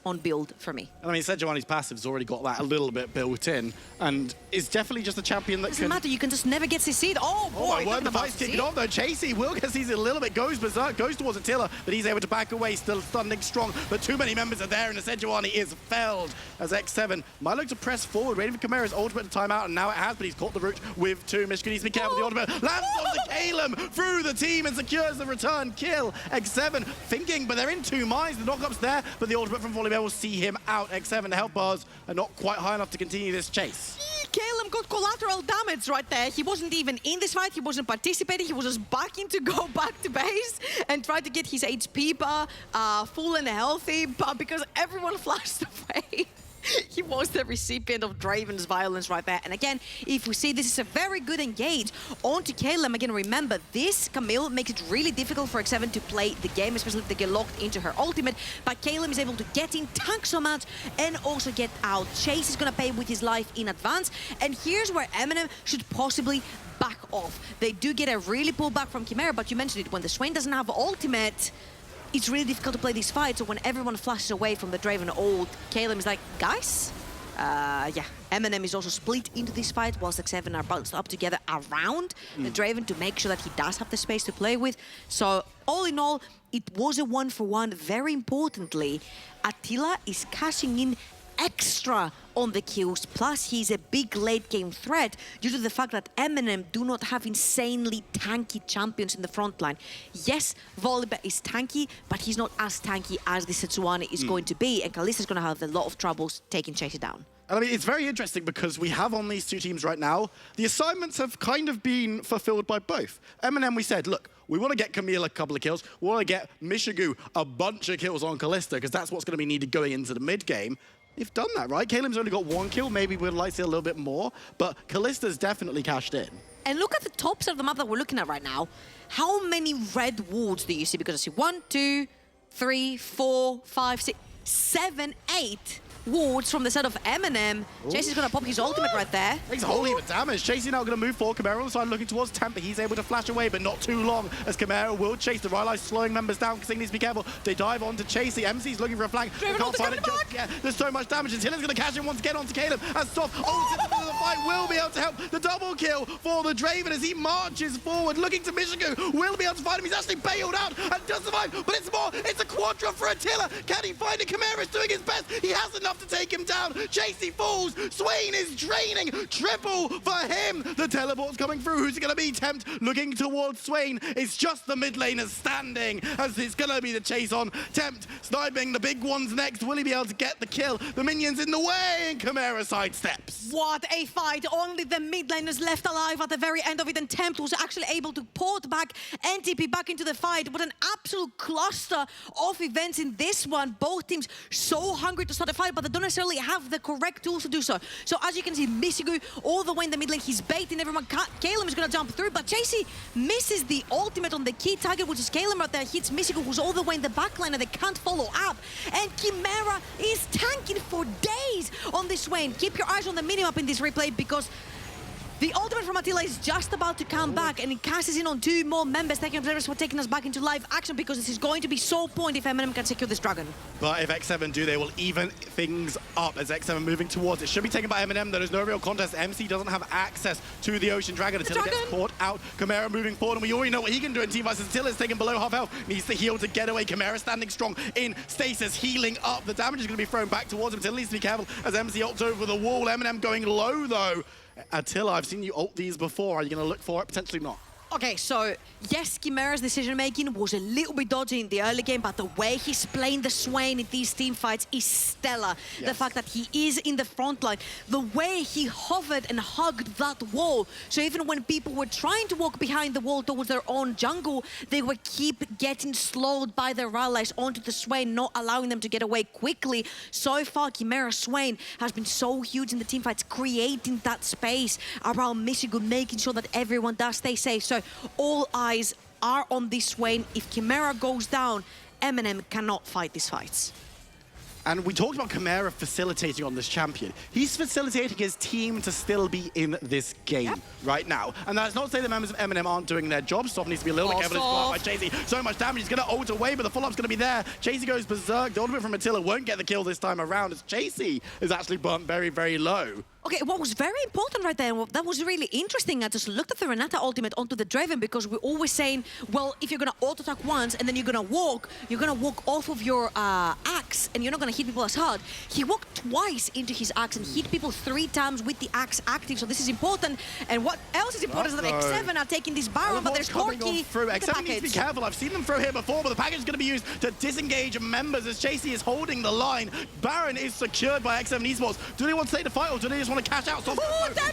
on build for me. And I mean, Sejuani's passive's already got that a little bit built in, and is definitely just a champion that doesn't matter, you can just never get CC'd. Oh boy, my word, the fight's kicking off though. Chasey will get CC'd a little bit, goes berserk, goes towards Attila, but he's able to back away, still standing strong, but too many members are there, and the Sejuani is felled as X7 might look to press forward, waiting for Chimera's ultimate to time out, and now it has, but he's caught the root with 2. Michigan needs to be careful. The ultimate lands on the Kaylem through the team and secures the return kill. X7 thinking, but they're in 2 minds. The knockup's there, but the ultimate from Volleyball will see him out. X7, the health bars are not quite high enough to continue this chase. Kaylem got collateral damage right there. He wasn't even in this fight. He wasn't participating. He was just backing to go back to base and try to get his HP bar full and healthy. But because everyone flashed away, he was the recipient of Draven's violence right there. And again, if we see this is a very good engage onto Kaylem. Again, remember, this Camille makes it really difficult for X7 to play the game, especially if they get locked into her ultimate. But Kaylem is able to get in, tank so much, and also get out. Chase is gonna pay with his life in advance. And here's where MNM should possibly back off. They do get a really pullback from Chimera, but you mentioned it, when the Swain doesn't have ultimate, it's really difficult to play these fights. So when everyone flashes away from the Draven ult, Kaylem is like, guys, yeah. MNM is also split into this fight whilst X7 are bounced up together around the Draven to make sure that he does have the space to play with. So all in all, it was a 1-for-1. Very importantly, Attila is cashing in extra on the kills, plus he's a big late game threat due to the fact that MNM do not have insanely tanky champions in the front line. Yes, Volibear is tanky, but he's not as tanky as the Sejuani is going to be, and Kalista's going to have a lot of troubles taking Chasey down. And I mean, it's very interesting because we have on these two teams right now, the assignments have kind of been fulfilled by both. MNM, we said, look, we want to get Camille a couple of kills. We want to get Mishigu a bunch of kills on Kalista because that's what's going to be needed going into the mid game. They've done that, right? Kaylem's only got 1 kill. Maybe we'd like to see a little bit more, but Kalista's definitely cashed in. And look at the top side of the map that we're looking at right now. How many red wards do you see? Because I see 1, 2, 3, 4, 5, 6, 7, 8 wards from the side of MNM. Chasey's going to pop his ultimate right there. Takes a whole heap of damage. Chasey now going to move forward. Chimera on the side looking towards Temper. He's able to flash away, but not too long as Chimera will chase. The Rylai's slowing members down because he needs to be careful. They dive onto Chasey. MC's looking for a flank. Can't find it just yet. There's so much damage. Tiller's going to cash in once again onto Kaylem. And Soft ults in the middle of the fight will be able to help the double kill for the Draven as he marches forward, looking to Mishigu. Will be able to find him. He's actually bailed out and does survive, but it's more. It's a quadra for Attila. Can he find it? Chimera's doing his best. He has enough to take him down. Chasey falls. Swain is draining. Triple for him. The teleport's coming through. Who's it going to be? Tempt looking towards Swain. It's just the mid laners standing as it's going to be the chase on. Tempt sniping the big ones next. Will he be able to get the kill? The minions in the way and Chimera sidesteps. What a fight. Only the mid laners left alive at the very end of it, and Tempt was actually able to port back NTP back into the fight. What an absolute cluster of events in this one. Both teams so hungry to start a fight, but they don't necessarily have the correct tools to do so. So as you can see, Mishigu all the way in the mid lane, he's baiting everyone. Kaylem is going to jump through, but Chasey misses the ultimate on the key target, which is Kaylem right there. Hits Mishigu, who's all the way in the back line, and they can't follow up. And Chimera is tanking for days on this Swain. Keep your eyes on the minimap in this replay because the ultimate from Attila is just about to come back, and it casts in on 2 more members, taking us back into live action because this is going to be so point if MNM can secure this dragon. But if X7 do, they will even things up as X7 moving towards it. Should be taken by MNM. There is no real contest. MC doesn't have access to the Ocean Dragon until it gets caught out. Chimera moving forward, and we already know what he can do in team versus. Attila's taking below half health. Needs to heal to get away. Chimera standing strong in stasis, healing up. The damage is going to be thrown back towards him. Attila needs to be careful as MC ults over the wall. MNM going low, though. Attila, I've seen you ult these before. Are you going to look for it? Potentially not. Okay, so yes, Chimera's decision-making was a little bit dodgy in the early game, but the way he's playing the Swain in these team fights is stellar. Yes. The fact that he is in the front line, the way he hovered and hugged that wall. So even when people were trying to walk behind the wall towards their own jungle, they would keep getting slowed by their allies onto the Swain, not allowing them to get away quickly. So far, Chimera Swain has been so huge in the team fights, creating that space around Mishigu, making sure that everyone does stay safe. So all eyes are on this Swain. If Chimera goes down, MNM cannot fight these fights. And we talked about Chimera facilitating on this champion. He's facilitating his team to still be in this game right now. And that's not to say the members of MNM aren't doing their job. Soft needs to be a little bit careful by Chasey. So much damage. He's going to ult away, but the follow-up's going to be there. Chasey goes berserk. The ultimate from Attila won't get the kill this time around as Chasey is actually burnt very, very low. Okay, what was very important right there, that was really interesting. I just looked at the Renata ultimate onto the Draven because we're always saying, well, if you're going to auto-attack once and then you're going to walk off of your axe and you're not going to hit people as hard. He walked twice into his axe and hit people 3 times with the axe active, so this is important. And what else is important is that X7 are taking this Baron, but there's Corki. X7 needs to be careful. I've seen them throw here before, but the package is going to be used to disengage members as Chasey is holding the line. Baron is secured by X7 Esports. Do they want to take the fight or do they just want to cash out? So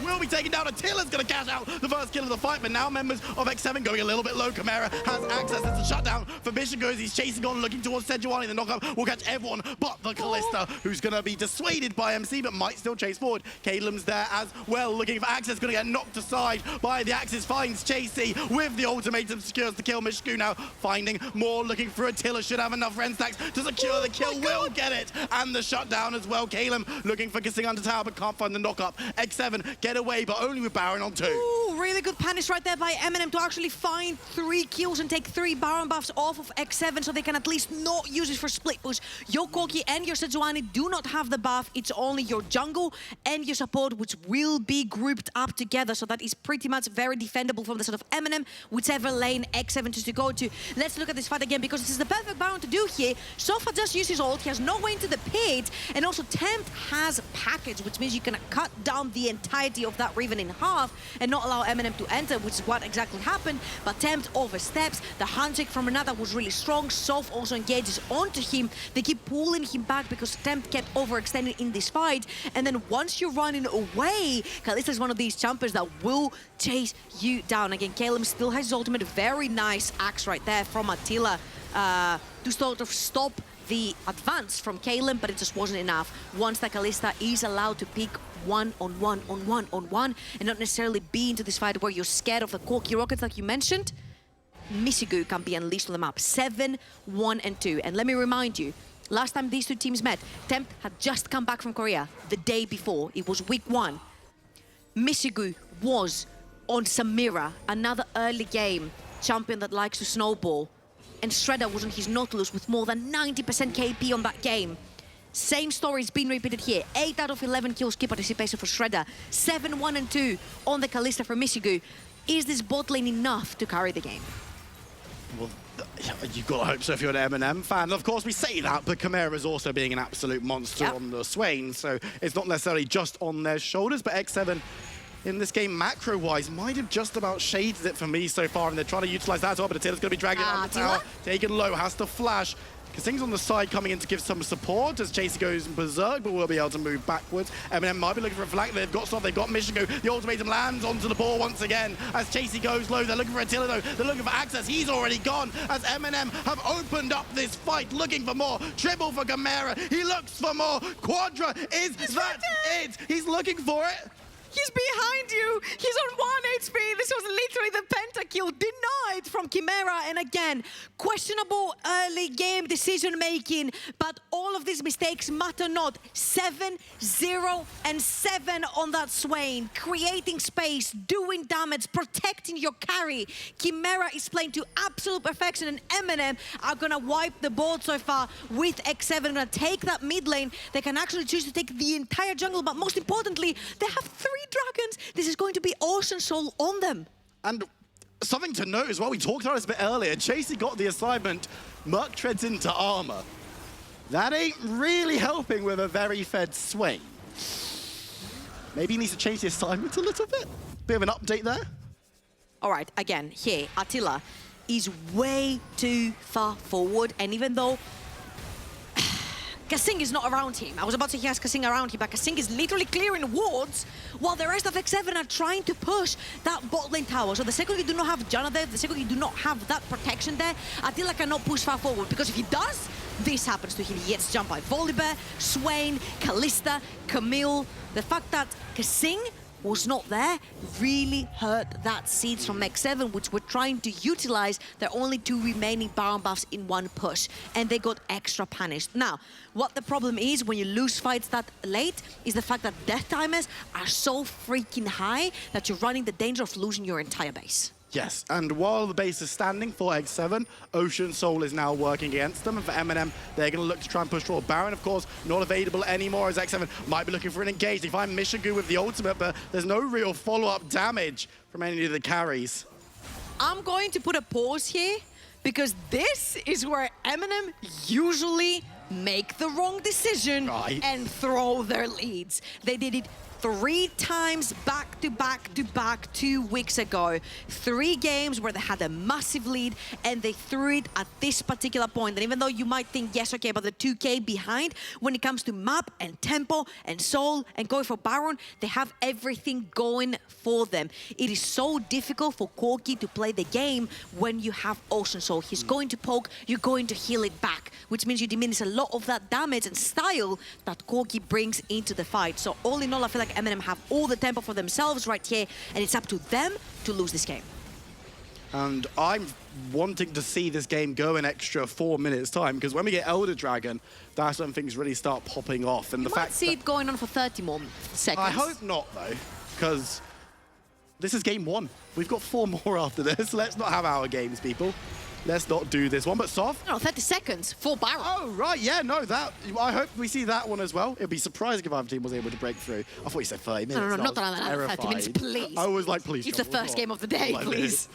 will be taken down. Attila's going to cash out the first kill of the fight, but now members of X7 going a little bit low. Chimera has access. It's a shutdown for Mishigu as he's chasing on, looking towards Sejuani. The knockup will catch everyone but the Kalista, who's going to be dissuaded by MC, but might still chase forward. Kaylem's there as well, looking for access. Going to get knocked aside by the axes. Finds Chasey with the ultimatum, secures the kill. Mishigu now finding more, looking for Attila. Should have enough Ren stacks to secure the kill. Will get it. And the shutdown as well. Kaylem looking for kissing under tower, but can't find the knockup. X7 get away, but only with Baron on 2. Ooh, really good punish right there by MNM to actually find 3 kills and take 3 Baron buffs off of X7 so they can at least not use it for split push. Your Corki and your Sejuani do not have the buff. It's only your jungle and your support which will be grouped up together. So that is pretty much very defendable from the side of MNM, whichever lane X7 chooses to go to. Let's look at this fight again because this is the perfect Baron to do here. Sofa just used his ult. He has no way into the pit. And also Tempt has package, which means you can cut down the entirety of that Riven in half and not allow MNM to enter, which is what exactly happened. But Tempt oversteps. The handshake from Renata was really strong. Soph also engages onto him. They keep pulling him back because Tempt kept overextending in this fight. And then once you're running away, Kalista is one of these champions that will chase you down. Again, Kaylem still has his ultimate. Very nice axe right there from Attila to sort of stop the advance from Kaylem, but it just wasn't enough. Once the Kalista is allowed to pick one on one and not necessarily be into this fight where you're scared of the Corki rockets like you mentioned, Misigu can be unleashed on the map. 7, 1, and 2. And let me remind you, last time these two teams met, Tempt had just come back from Korea the day before. It was week 1. Misigu was on Samira, another early game champion that likes to snowball. And Shredder was on his Nautilus with more than 90% KP on that game. Same story is being repeated here. 8 out of 11 kills key participation for Shredder. 7, 1, and 2 on the Kalista for Misigu. Is this bot lane enough to carry the game? Well, you've got to hope so if you're an M&M fan. Of course, we say that, but Chimera is also being an absolute monster on the Swain, so it's not necessarily just on their shoulders, but X7 in this game, macro-wise, might have just about shaded it for me so far, and they're trying to utilize that as well, but Attila's going to be dragging on the tower. Taken low, has to flash. Kasing's on the side coming in to give some support as Chasey goes berserk, but will be able to move backwards. MNM might be looking for a flank. They've got stuff, they've got Michigo. The ultimatum lands onto the ball once again as Chasey goes low. They're looking for Attila though. They're looking for access. He's already gone as MNM have opened up this fight, looking for more. Triple for Chimera. He looks for more. Quadra, is that it? He's looking for it. He's behind you. He's on 1 HP. This was literally the pentakill denied from Chimera. And again, questionable early game decision making. But all of these mistakes matter not. 7, 0, and 7 on that Swain. Creating space, doing damage, protecting your carry. Chimera is playing to absolute perfection. And MNM are going to wipe the board so far with X7. Going to take that mid lane. They can actually choose to take the entire jungle. But most importantly, they have 3 dragons. This is going to be Ocean Soul on them. And something to note as well, we talked about this a bit earlier. Chasey got the assignment, Merc treads into armor. That ain't really helping with a very fed Swain. Maybe he needs to change the assignment a little bit. Bit of an update there. All right, again, here, Attila is way too far forward. And even though Kasing is not around him. I was about to say he has Kasing around him, but Kasing is literally clearing wards while the rest of X7 are trying to push that bot lane tower. So the second you do not have Janna there, the second you do not have that protection there, Attila cannot push far forward, because if he does, this happens to him. He gets jumped by Volibear, Swain, Kalista, Camille. The fact that Kasing was not there really hurt that Seeds from X7, which were trying to utilize their only 2 remaining Baron buffs in one push, and they got extra punished. Now, what the problem is when you lose fights that late is the fact that death timers are so freaking high that you're running the danger of losing your entire base. Yes, and while the base is standing for X7, Ocean Soul is now working against them, and for MNM, they're going to look to try and push forward. Baron, of course, not available anymore, as X7 might be looking for an engage. They find Mishigu with the ultimate, but there's no real follow-up damage from any of the carries. I'm going to put a pause here, because this is where MNM usually make the wrong decision and throw their leads. They did it 3 times back to back 2 weeks ago. 3 games where they had a massive lead and they threw it at this particular point. And even though you might think, yes, okay, but the 2K behind, when it comes to map and tempo and soul and going for Baron, they have everything going for them. It is so difficult for Corki to play the game when you have Ocean Soul. He's going to poke, you're going to heal it back, which means you diminish a lot of that damage and style that Corki brings into the fight. So all in all, I feel like MNM have all the tempo for themselves right here, and it's up to them to lose this game. And I'm wanting to see this game go an extra 4 minutes time, because when we get Elder Dragon, that's when things really start popping off. And You the might fact see it going on for 30 more seconds. I hope not, though, because this is game 1. We've got 4 more after this. Let's not have our games, people. Let's not do this one. But Soft? No, 30 seconds, full barrel. Oh, right, yeah, no, that. I hope we see that one as well. It'd be surprising if our team was able to break through. I thought you said 30 minutes. No, I not was another 30 minutes, terrified. please. I was like, please. It's the John, first what? game of the day, Like please.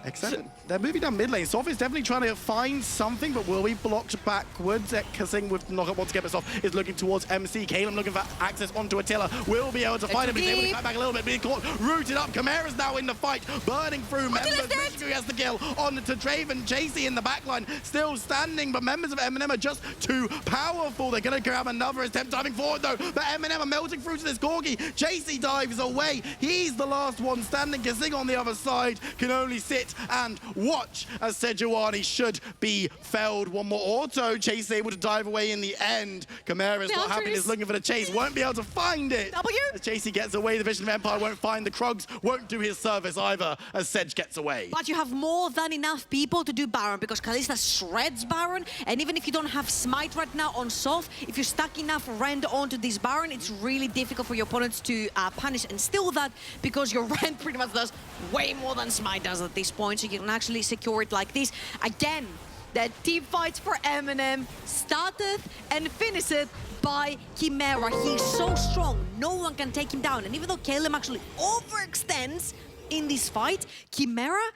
Excellent. They're moving down mid lane. Soft is definitely trying to find something, but will be blocked backwards. Kasing with knockup once again, but Soft is looking towards MC. Kaylem looking for access onto Attila. Will be able to find him, but he's able to cut back a little bit. Being caught, rooted up. Chimera's now in the fight, burning through members. Michigan has the kill on to Draven. Chasey in the backline, still standing, but members of MNM are just too powerful. They're going to grab another attempt, diving forward though, but MNM are melting through to this Corgi. Chasey dives away. He's the last one standing. Kasing on the other side can only sit and watch as Sejuani should be felled. One more auto. Chase able to dive away in the end. Chimera's not happy. He's looking for the chase. Won't be able to find it. W. As Chasey gets away, the Vision of Empire won't find the Krugs. Won't do his service either as Sedge gets away. But you have more than enough people to do Baron because Kalista shreds Baron. And even if you don't have Smite right now on Soft, if you stack enough Rend onto this Baron, it's really difficult for your opponents to punish and steal that because your Rend pretty much does way more than Smite does at this point. So you can actually secure it like this. Again, the team fights for MNM started and finished by Chimera. He's so strong, no one can take him down. And even though Kaylem actually overextends in this fight, Chimera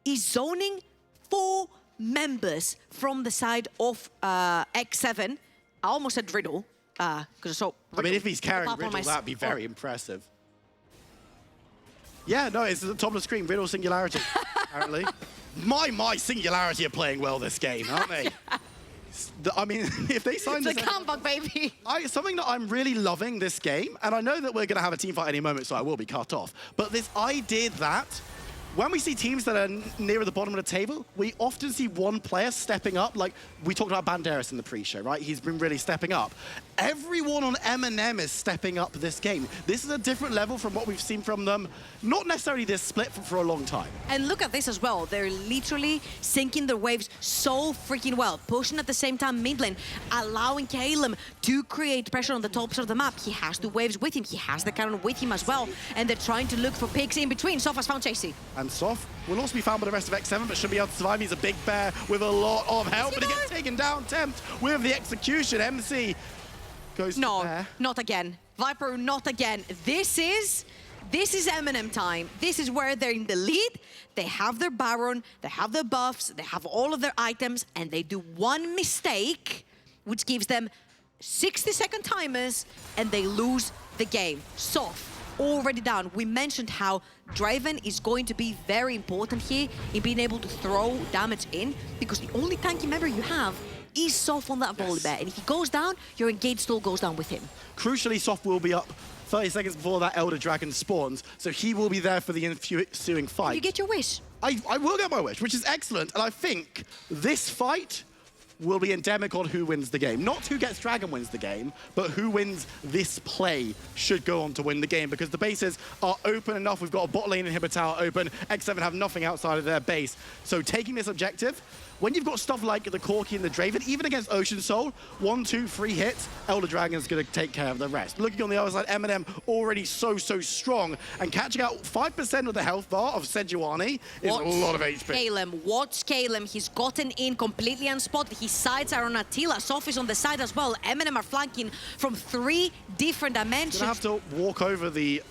is zoning 4 members from the side of X7. I almost said Riddle, because I mean, if he's carrying Riddle, that'd be very impressive. Yeah, no, it's at the top of the screen. Riddle Singularity, apparently. My Singularity are playing well this game, aren't they? I mean, if they sign it's this... a comeback, baby. Something that I'm really loving this game, and I know that we're going to have a team fight any moment, so I will be cut off, but this idea that when we see teams that are nearer the bottom of the table, we often see one player stepping up. Like, we talked about Banderas in the pre-show, right? He's been really stepping up. Everyone on MNM is stepping up this game. This is a different level from what we've seen from them, not necessarily this split for a long time. And look at this as well. They're literally sinking their waves so freaking well. Pushing at the same time mid lane, allowing Kaylem to create pressure on the tops of the map. He has the waves with him. He has the cannon with him as well. And they're trying to look for picks in between. Soft has found Chasey. And Soft will also be found by the rest of X7, but should be able to survive. He's a big bear with a lot of help, but he gets taken down. Tempt with the execution. MC goes to bear. Not again. Viper, not again. This is MNM time. This is where they're in the lead. They have their Baron, they have their buffs, they have all of their items, and they do one mistake, which gives them 60-second timers, and they lose the game. Soft already down. We mentioned how Draven is going to be very important here in being able to throw damage in, because the only tanky member you have is Soft on that volley bear. And if he goes down, your engage still goes down with him. Crucially, Soft will be up 30 seconds before that Elder Dragon spawns, so he will be there for the ensuing fight. You get your wish. I will get my wish, which is excellent, and I think this fight will be endemic on who wins the game. Not who gets Dragon wins the game, but who wins this play should go on to win the game, because the bases are open enough. We've got a bot lane inhibitor tower open. X7 have nothing outside of their base. So taking this objective, when you've got stuff like the Corki and the Draven, even against Ocean Soul, 1, 2, 3 hits, Elder Dragon's going to take care of the rest. Looking on the other side, MNM already so strong, and catching out 5% of the health bar of Sejuani is a lot of HP. Kaylem, watch Kaylem. He's gotten in completely unspotted. His sides are on Attila. Soft is on the side as well. MNM are flanking from 3 different dimensions. Gonna have to walk over the...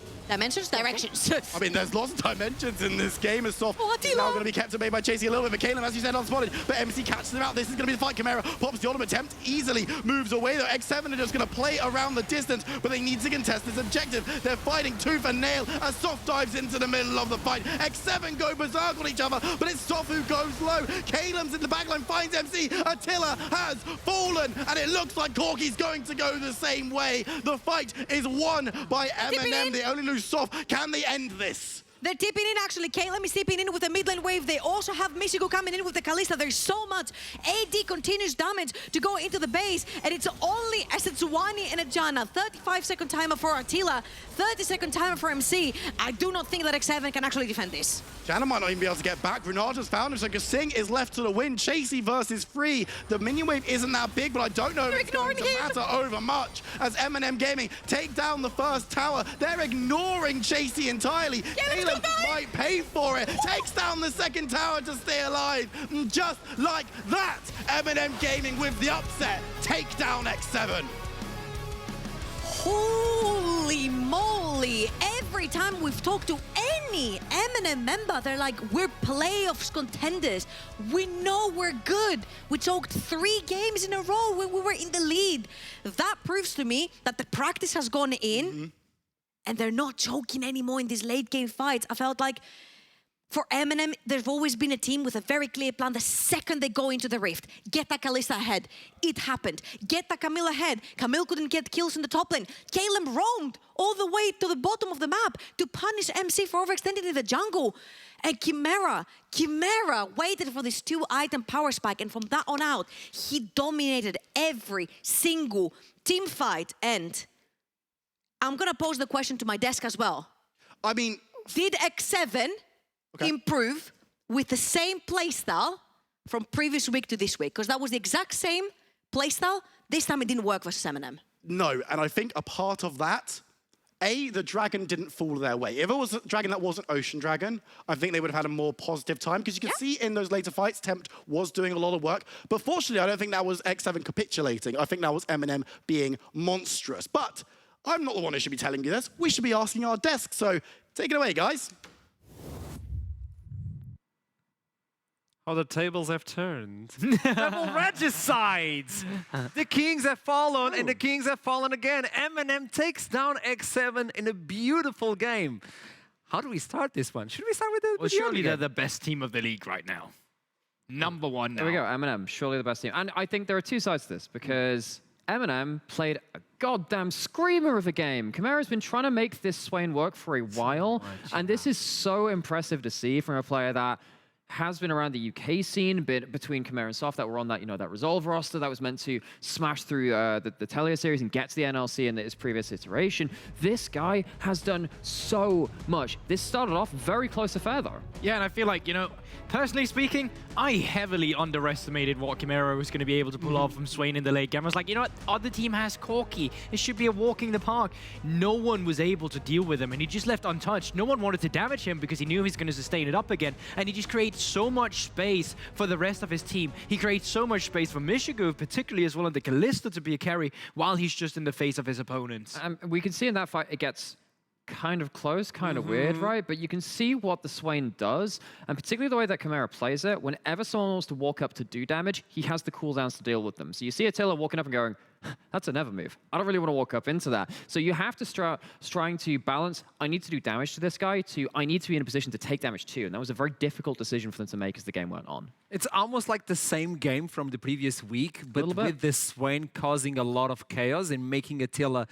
Directions. I mean, there's lots of dimensions in this game. As Soft is now going to be kept at bay by Chasey a little bit, but Kaylem, as you said, unspotted. But MC catches him out. This is going to be the fight. Chimera pops the ultimate attempt, easily moves away, though. X7 are just going to play around the distance, but they need to contest this objective. They're fighting tooth and nail as Soft dives into the middle of the fight. X7 go berserk on each other, but it's Soft who goes low. Kaylem's in the backline, finds MC. Attila has fallen, and it looks like Corki's going to go the same way. The fight is won by MNM. They only lose Soft. Can they end this? They're tipping in, actually. Kaylem is tipping in with the mid lane wave. They also have Michigo coming in with the Kalista. There's so much AD continuous damage to go into the base, and it's only Sejuani and Ajana. 35-second timer for Attila, 30-second timer for MC. I do not think that X7 can actually defend this. Janna might not even be able to get back. Renata's found him, so Kasing is left to the win. Chasey versus Free. The minion wave isn't that big, but I don't know if it's going to matter over much as MNM Gaming take down the first tower. They're ignoring Chasey entirely. Kaylem Kaylem might pay for it. Takes down the second tower to stay alive. And just like that, MNM Gaming with the upset. Take down X7. Holy moly! Every time we've talked to any MNM member, they're like, we're playoffs contenders. We know we're good. We choked 3 games in a row when we were in the lead. That proves to me that the practice has gone in and they're not choking anymore in these late game fights. I felt like for MNM, there's always been a team with a very clear plan. The second they go into the rift, get that Kalista ahead. It happened. Get that Camille ahead. Camille couldn't get kills in the top lane. Kaylem roamed all the way to the bottom of the map to punish MC for overextending in the jungle. And Chimera waited for this 2-item power spike, and from that on out, he dominated every single team fight. And I'm gonna pose the question to my desk as well. I mean, did X7 improve with the same playstyle from previous week to this week? Because that was the exact same playstyle. This time it didn't work versus MNM. no, and I think a part of that, the dragon didn't fall their way. If it was a dragon that wasn't Ocean Dragon, I think they would have had a more positive time, because you can see in those later fights, Tempt was doing a lot of work. But fortunately, I don't think that was X7 capitulating. I think that was MNM being monstrous. But I'm not the one who should be telling you this. We should be asking our desk. So take it away, guys. How the tables have turned. Double regicides! The Kings have fallen, and the Kings have fallen again. MNM takes down X7 in a beautiful game. How do we start this one? Should we start with the Well, surely they're the best team of the league right now. Number 1 now. There we go, MNM, surely the best team. And I think there are 2 sides to this, because MNM played a goddamn screamer of a game. Chimera's been trying to make this Swain work for a while, and this is so impressive to see from a player that has been around the UK scene, between Chimera and Soft, that were on that, that Resolve roster that was meant to smash through the Telia series and get to the NLC in its previous iteration. This guy has done so much. This started off very close to fair, though. Yeah, and I feel like, personally speaking, I heavily underestimated what Chimera was going to be able to pull off from Swain in the late game. I was like, what? Other team has Corki. It should be a walk in the park. No one was able to deal with him, and he just left untouched. No one wanted to damage him because he knew he was going to sustain it up again, and he just creates so much space for the rest of his team. He creates so much space for Michigu, particularly as well, and the Kalista to be a carry while he's just in the face of his opponents. We can see in that fight, it gets kind of close, kind of weird, right? But you can see what the Swain does, and particularly the way that Chimera plays it. Whenever someone wants to walk up to do damage, he has the cooldowns to deal with them. So you see Attila walking up and going, that's a never move. I don't really want to walk up into that. So you have to start trying to balance, I need to do damage to this guy, to I need to be in a position to take damage too. And that was a very difficult decision for them to make as the game went on. It's almost like the same game from the previous week, but with this Swain causing a lot of chaos and making Attila,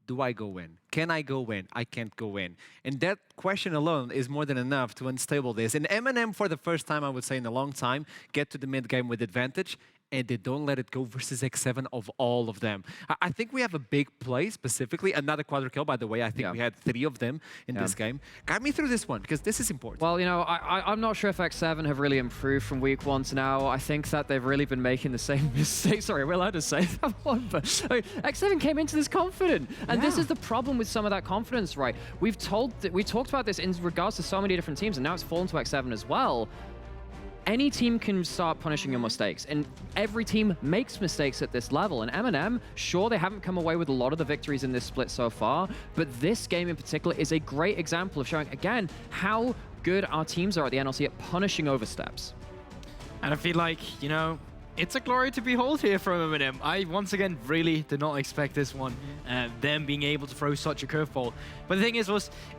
do I go in? Can I go in? I can't go in. And that question alone is more than enough to unstable this. And MNM, for the first time, I would say in a long time, get to the mid game with advantage, and they don't let it go versus X7 of all of them. I think we have a big play specifically, another quadra kill, by the way. I think we had 3 of them in this game. Guide me through this one, because this is important. Well, I'm not sure if X7 have really improved from week 1 to now. I think that they've really been making the same mistakes. Sorry, we're allowed to say that one, but X7 came into this confident, and this is the problem with some of that confidence, right? We talked about this in regards to so many different teams, and now it's fallen to X7 as well. Any team can start punishing your mistakes, and every team makes mistakes at this level. And MNM, sure, they haven't come away with a lot of the victories in this split so far, but this game in particular is a great example of showing, again, how good our teams are at the NLC at punishing oversteps. And I feel like, it's a glory to behold here from MNM. I, once again, really did not expect this one, them being able to throw such a curveball. But the thing is,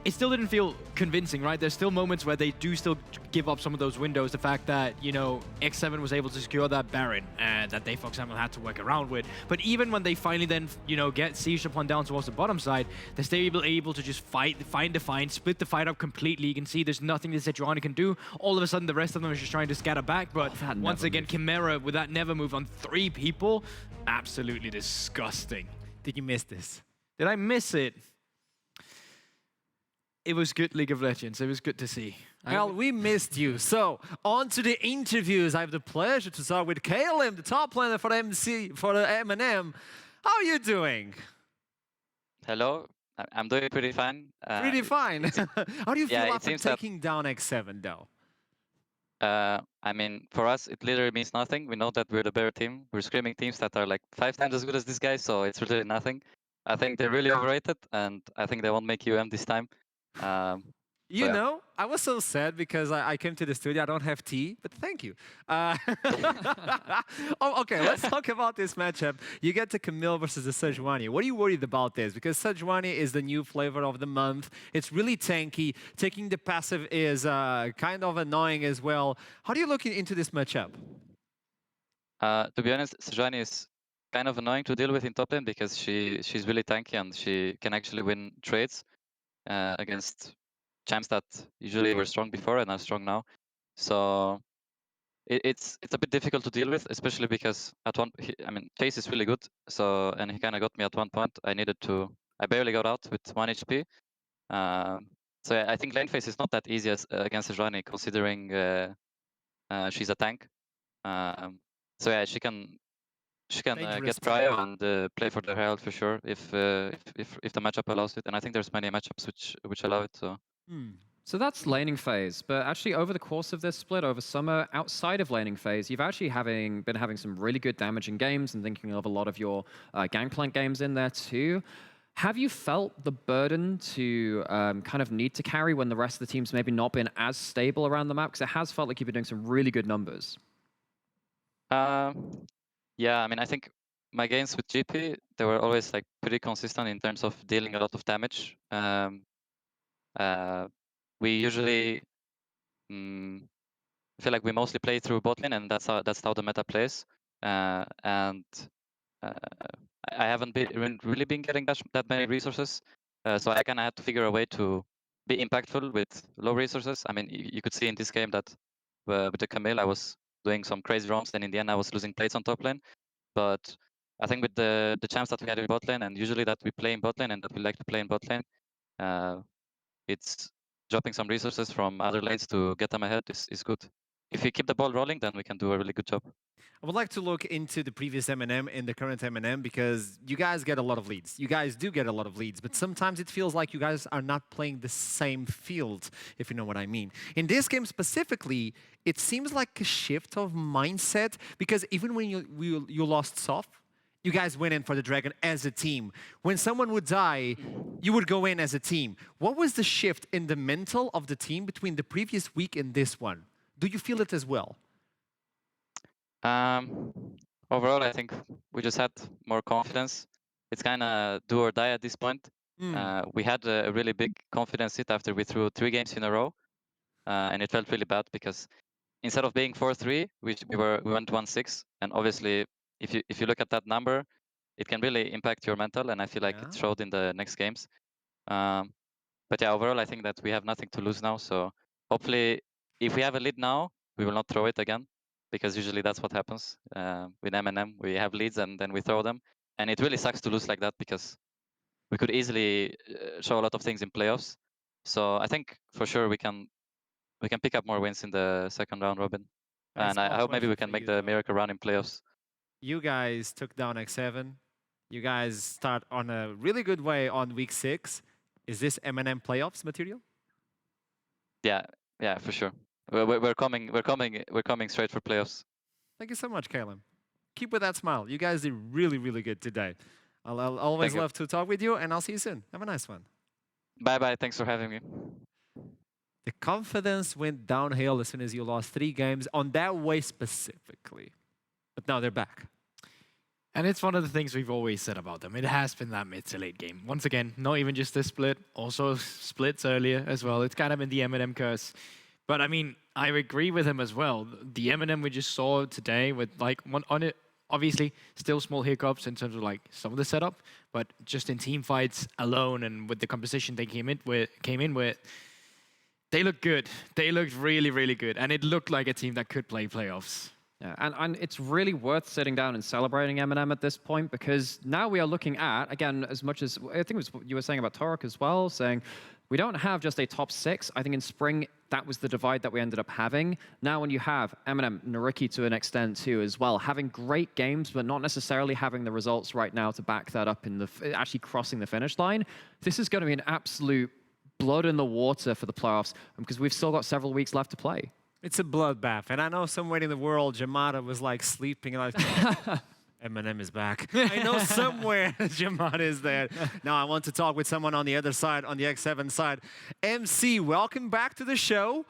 it still didn't feel convincing, right? There's still moments where they do still give up some of those windows. The fact that, X7 was able to secure that Baron, that they, for example, had to work around with. But even when they finally then, get sieged upon down towards the bottom side, they're still able to just find the find, split the fight up completely. You can see there's nothing that Sejuani can do. All of a sudden, the rest of them are just trying to scatter back. But once again, Chimera, with that never move on 3 people, absolutely disgusting. Did you miss this? Did I miss it? It was good League of Legends. It was good to see. Well, we missed you. So, on to the interviews. I have the pleasure to start with Kaylem, the top laner for the MNM. How are you doing? Hello, I'm doing pretty fine. Pretty fine. How do you feel yeah, it after seems that- taking down X7, though? I mean, for us, it literally means nothing. We know that we're the better team. We're screaming teams that are like 5 times as good as this guy, so it's really nothing. I think they're really overrated, and I think they won't make UM this time. You yeah. know, I was so sad because I came to the studio. I don't have tea, but thank you. Oh, okay, let's talk about this matchup. You get to Camille versus the Sejuani. What are you worried about this? Because Sejuani is the new flavor of the month. It's really tanky. Taking the passive is kind of annoying as well. How do you look into this matchup? To be honest, Sejuani is kind of annoying to deal with in top lane because she's really tanky and she can actually win trades against champs that usually were strong before and are strong now. So it's a bit difficult to deal with, especially because I mean, Chase is really good. So and he kind of got me at one point. I barely got out with 1 HP. So yeah, I think lane phase is not that easy against Sejuani, considering she's a tank. So yeah, she can Dangerous get prio and play for the herald for sure if the matchup allows it. And I think there's many matchups which allow it. So. So that's laning phase, but actually over the course of this split over summer, outside of laning phase, you've actually been having some really good damaging games and thinking of a lot of your Gangplank games in there too. Have you felt the burden to kind of need to carry when the rest of the team's maybe not been as stable around the map? Because it has felt like you've been doing some really good numbers. Yeah, I mean, I think my games with GP, they were always like pretty consistent in terms of dealing a lot of damage. We usually feel like we mostly play through bot lane, and that's how the meta plays. And I haven't really been getting that many resources, so I kind of had to figure a way to be impactful with low resources. I mean, you could see in this game that with the Camille, I was doing some crazy roams, and in the end, I was losing plates on top lane. But I think with the champs that we had in bot lane, and usually that we play in bot lane and that we like to play in bot lane, it's dropping some resources from other lanes to get them ahead is good. If we keep the ball rolling, then we can do a really good job. I would like to look into the previous MNM and the current MNM because you guys get a lot of leads. You guys do get a lot of leads, but sometimes it feels like you guys are not playing the same field, if you know what I mean. In this game specifically, it seems like a shift of mindset because even when you lost soft, you guys went in for the Dragon as a team. When someone would die, you would go in as a team. What was the shift in the mental of the team between the previous week and this one? Do you feel it as well? Overall, I think we just had more confidence. It's kind of do or die at this point. We had a really big confidence hit after we threw 3 games in a row, and it felt really bad because instead of being 4-3, we went 1-6, and obviously, if you look at that number, it can really impact your mental, and I feel like it showed in the next games. But yeah, overall, I think that we have nothing to lose now. So hopefully, if we have a lead now, we will not throw it again, because usually that's what happens with MNM. We have leads and then we throw them, and it really sucks to lose like that because we could easily show a lot of things in playoffs. So I think for sure we can pick up more wins in the second round robin, and I hope maybe we can make the miracle run in playoffs. You guys took down X7. You guys start on a really good way on week 6. Is this MNM playoffs material? Yeah, for sure. We're coming straight for playoffs. Thank you so much, Kaylem. Keep with that smile. You guys did really, really good today. I'll always love to talk with you, and I'll see you soon. Have a nice one. Bye-bye. Thanks for having me. The confidence went downhill as soon as you lost 3 games on that way specifically. But now they're back. And it's one of the things we've always said about them. It has been that mid to late game. Once again, not even just this split, also splits earlier as well. It's kind of been the MNM curse. But I mean, I agree with him as well. The MNM we just saw today with like on it, obviously still small hiccups in terms of like some of the setup, but just in team fights alone and with the composition they came in with, they looked good. They looked really, really good. And it looked like a team that could play playoffs. Yeah, and it's really worth sitting down and celebrating MNM at this point because now we are looking at, again, as much as, I think it was what you were saying about Torok as well, saying we don't have just a top 6. I think in spring, that was the divide that we ended up having. Now when you have MNM, Nariki to an extent too as well, having great games, but not necessarily having the results right now to back that up in the actually crossing the finish line, this is going to be an absolute blood in the water for the playoffs because we've still got several weeks left to play. It's a bloodbath. And I know somewhere in the world, Jamada was like sleeping. Like, MNM is back. I know somewhere Jamada is there. Now I want to talk with someone on the other side, on the X7 side. MC, welcome back to the show.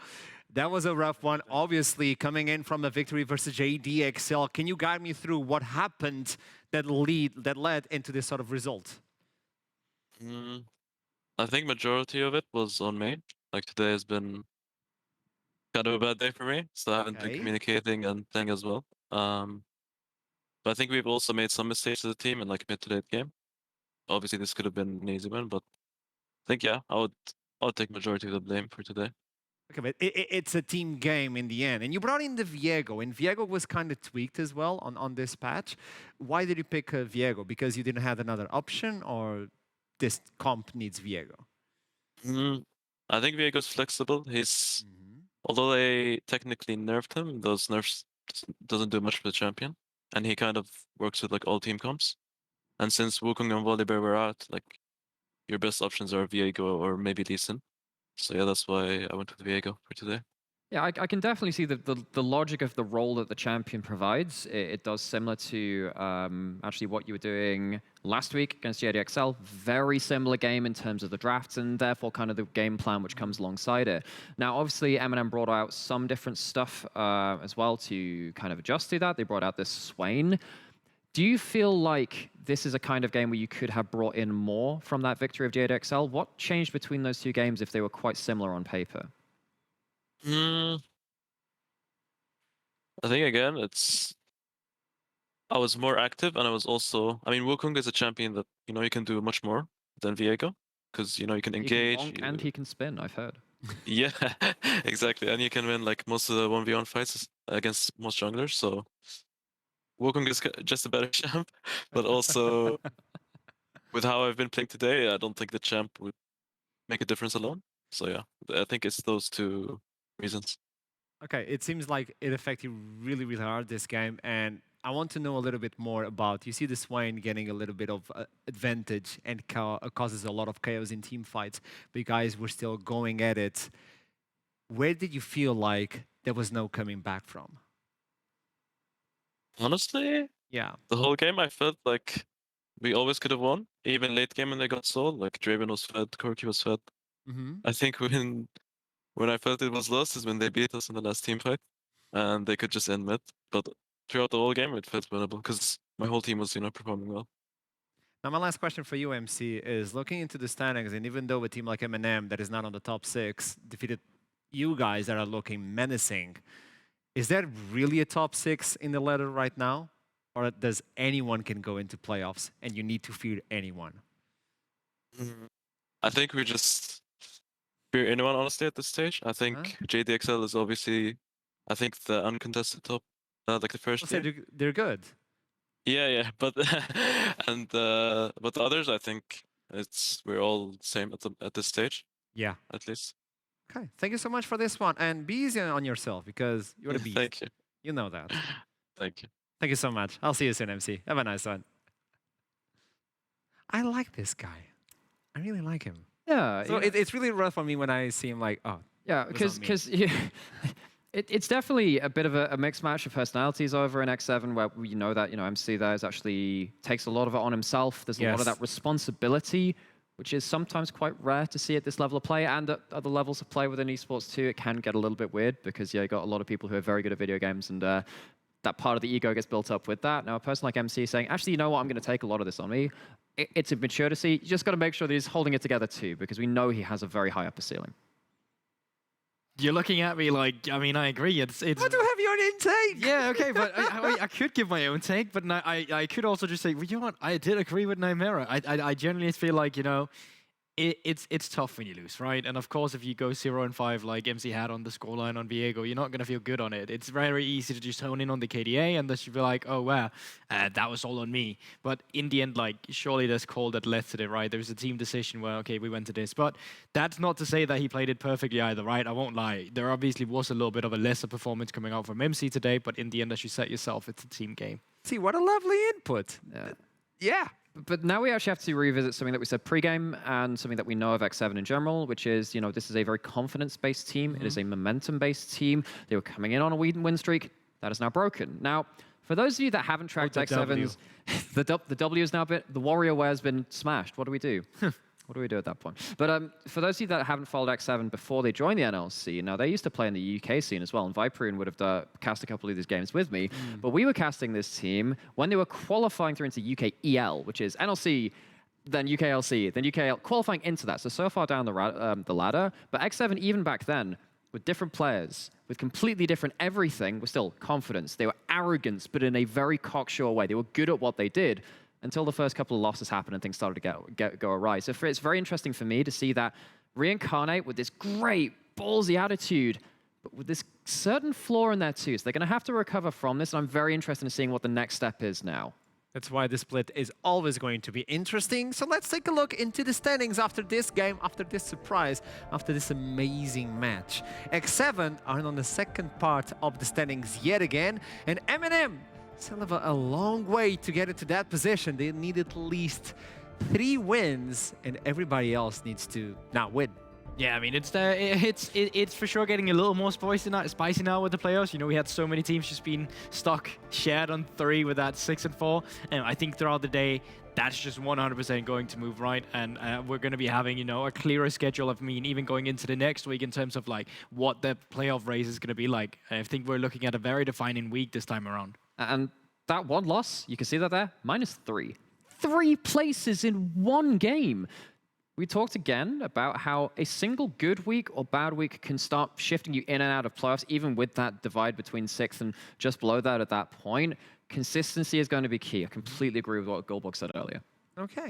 That was a rough one, obviously, coming in from a victory versus JDXL. Can you guide me through what happened that led into this sort of result? I think majority of it was on me. Like today has been kind of a bad day for me, so I haven't been communicating and playing as well. But I think we've also made some mistakes as a team in like mid to late game. Obviously, this could have been an easy win, but I think I would take majority of the blame for today. Okay, but it's a team game in the end. And you brought in the Viego, and Viego was kind of tweaked as well on this patch. Why did you pick Viego? Because you didn't have another option, or this comp needs Viego? I think Viego's flexible. He's although they technically nerfed him, those nerfs doesn't do much for the champion. And he kind of works with like all team comps. And since Wukong and Volibear were out, like your best options are Viego or maybe Lee Sin. So yeah, that's why I went with Viego for today. Yeah, I can definitely see the logic of the role that the champion provides. It does similar to actually what you were doing last week against JDXL. Very similar game in terms of the drafts and therefore kind of the game plan which comes alongside it. Now, obviously, MNM brought out some different stuff as well to kind of adjust to that. They brought out this Swain. Do you feel like this is a kind of game where you could have brought in more from that victory of JDXL? What changed between those two games if they were quite similar on paper? I think again, I was more active, and I was also. I mean, Wukong is a champion that you can do much more than Viego because you can engage. He can bonk and he can spin. I've heard. Yeah, exactly, and you can win like most of the 1v1 fights against most junglers. So Wukong is just a better champ, but also with how I've been playing today, I don't think the champ would make a difference alone. So yeah, I think it's those two reasons. Okay, it seems like it affected you really, really hard this game, and I want to know a little bit more about, you see the Swain getting a little bit of advantage and causes a lot of chaos in team fights, but you guys were still going at it. Where did you feel like there was no coming back from? Honestly, yeah, the whole game I felt like we always could have won, even late game when they got sold, like Draven was fed, Corki was fed. I think when I felt it was lost is when they beat us in the last team fight, and they could just end mid. But throughout the whole game, it felt winnable because my whole team was, performing well. Now, my last question for you, MC, is looking into the standings, and even though a team like MNM that is not on the top 6 defeated you guys that are looking menacing, is that really a top 6 in the ladder right now, or does anyone can go into playoffs and you need to fear anyone? I think we just fear anyone, honestly, at this stage. I think JDXL is obviously, I think, the uncontested top, like the first tier. They're good. Yeah, but and but the others, I think we're all the same at this stage. Yeah, at least. Okay, thank you so much for this one, and be easy on yourself because you're the beast. Thank you. You know that. Thank you. Thank you so much. I'll see you soon, MC. Have a nice one. I like this guy. I really like him. Yeah. So it's really rough for me when I see him like, oh. Yeah, because it's definitely a bit of a mixed match of personalities over in X7, where we know that MC there is actually takes a lot of it on himself. There's a lot of that responsibility, which is sometimes quite rare to see at this level of play, and at other levels of play within esports too. It can get a little bit weird because you got a lot of people who are very good at video games, and that part of the ego gets built up with that. Now, a person like MC saying, actually, you know what, I'm going to take a lot of this on me. It's a maturity. You just got to make sure that he's holding it together too, because we know he has a very high upper ceiling. You're looking at me like, I mean, I agree. It's. I do have your own intake. Yeah, okay, but I could give my own take, but I could also just say, well, you know what? I did agree with Nymera. I genuinely feel like, it's tough when you lose, right? And of course, if you go 0-5 like MC had on the scoreline on Viego, you're not going to feel good on it. It's very easy to just hone in on the KDA and just be like, oh, wow, that was all on me. But in the end, like, surely there's call that led to it, right? There's a team decision where, okay, we went to this. But that's not to say that he played it perfectly either, right? I won't lie. There obviously was a little bit of a lesser performance coming out from MC today, but in the end, as you said yourself, it's a team game. See, what a lovely input. Yeah. But now we actually have to revisit something that we said pre-game and something that we know of X7 in general, which is, you know, this is a very confidence-based team. It is a momentum-based team. They were coming in on a win streak. That is now broken. Now, for those of you that haven't tracked X7's, the W has now been, the WarioWare has been smashed. What do we do? What do we do at that point? But for those of you that haven't followed X7 before they joined the NLC, now they used to play in the UK scene as well, and Viperian would have cast a couple of these games with me. But we were casting this team when they were qualifying through into UK EL, which is NLC, then UKLC, then UKL, qualifying into that. So far down the ladder. But X7, even back then, with different players, with completely different everything, was still confidence. They were arrogance, but in a very cocksure way. They were good at what they did, until the first couple of losses happened and things started to go awry. So it's very interesting for me to see that reincarnate with this great ballsy attitude, but with this certain flaw in there too. So they're going to have to recover from this, and I'm very interested in seeing what the next step is now. That's why the split is always going to be interesting. So let's take a look into the standings after this game, after this surprise, after this amazing match. X7 are on the second part of the standings yet again, and MNM still have a long way to get into that position. They need at least 3 wins, and everybody else needs to not win. Yeah, I mean, it's for sure getting a little more spicy now with the playoffs. You know, we had so many teams just being stuck, shared on 3 with that 6 and 4. And I think throughout the day, that's just 100% going to move right. And we're going to be having, you know, a clearer schedule. I mean, even going into the next week in terms of like what the playoff race is going to be like. I think we're looking at a very defining week this time around. And that one loss, you can see that there, -3. 3 places in 1 game. We talked again about how a single good week or bad week can start shifting you in and out of playoffs, even with that divide between 6th and just below that at that point. Consistency is going to be key. I completely agree with what Goldberg said earlier. Okay.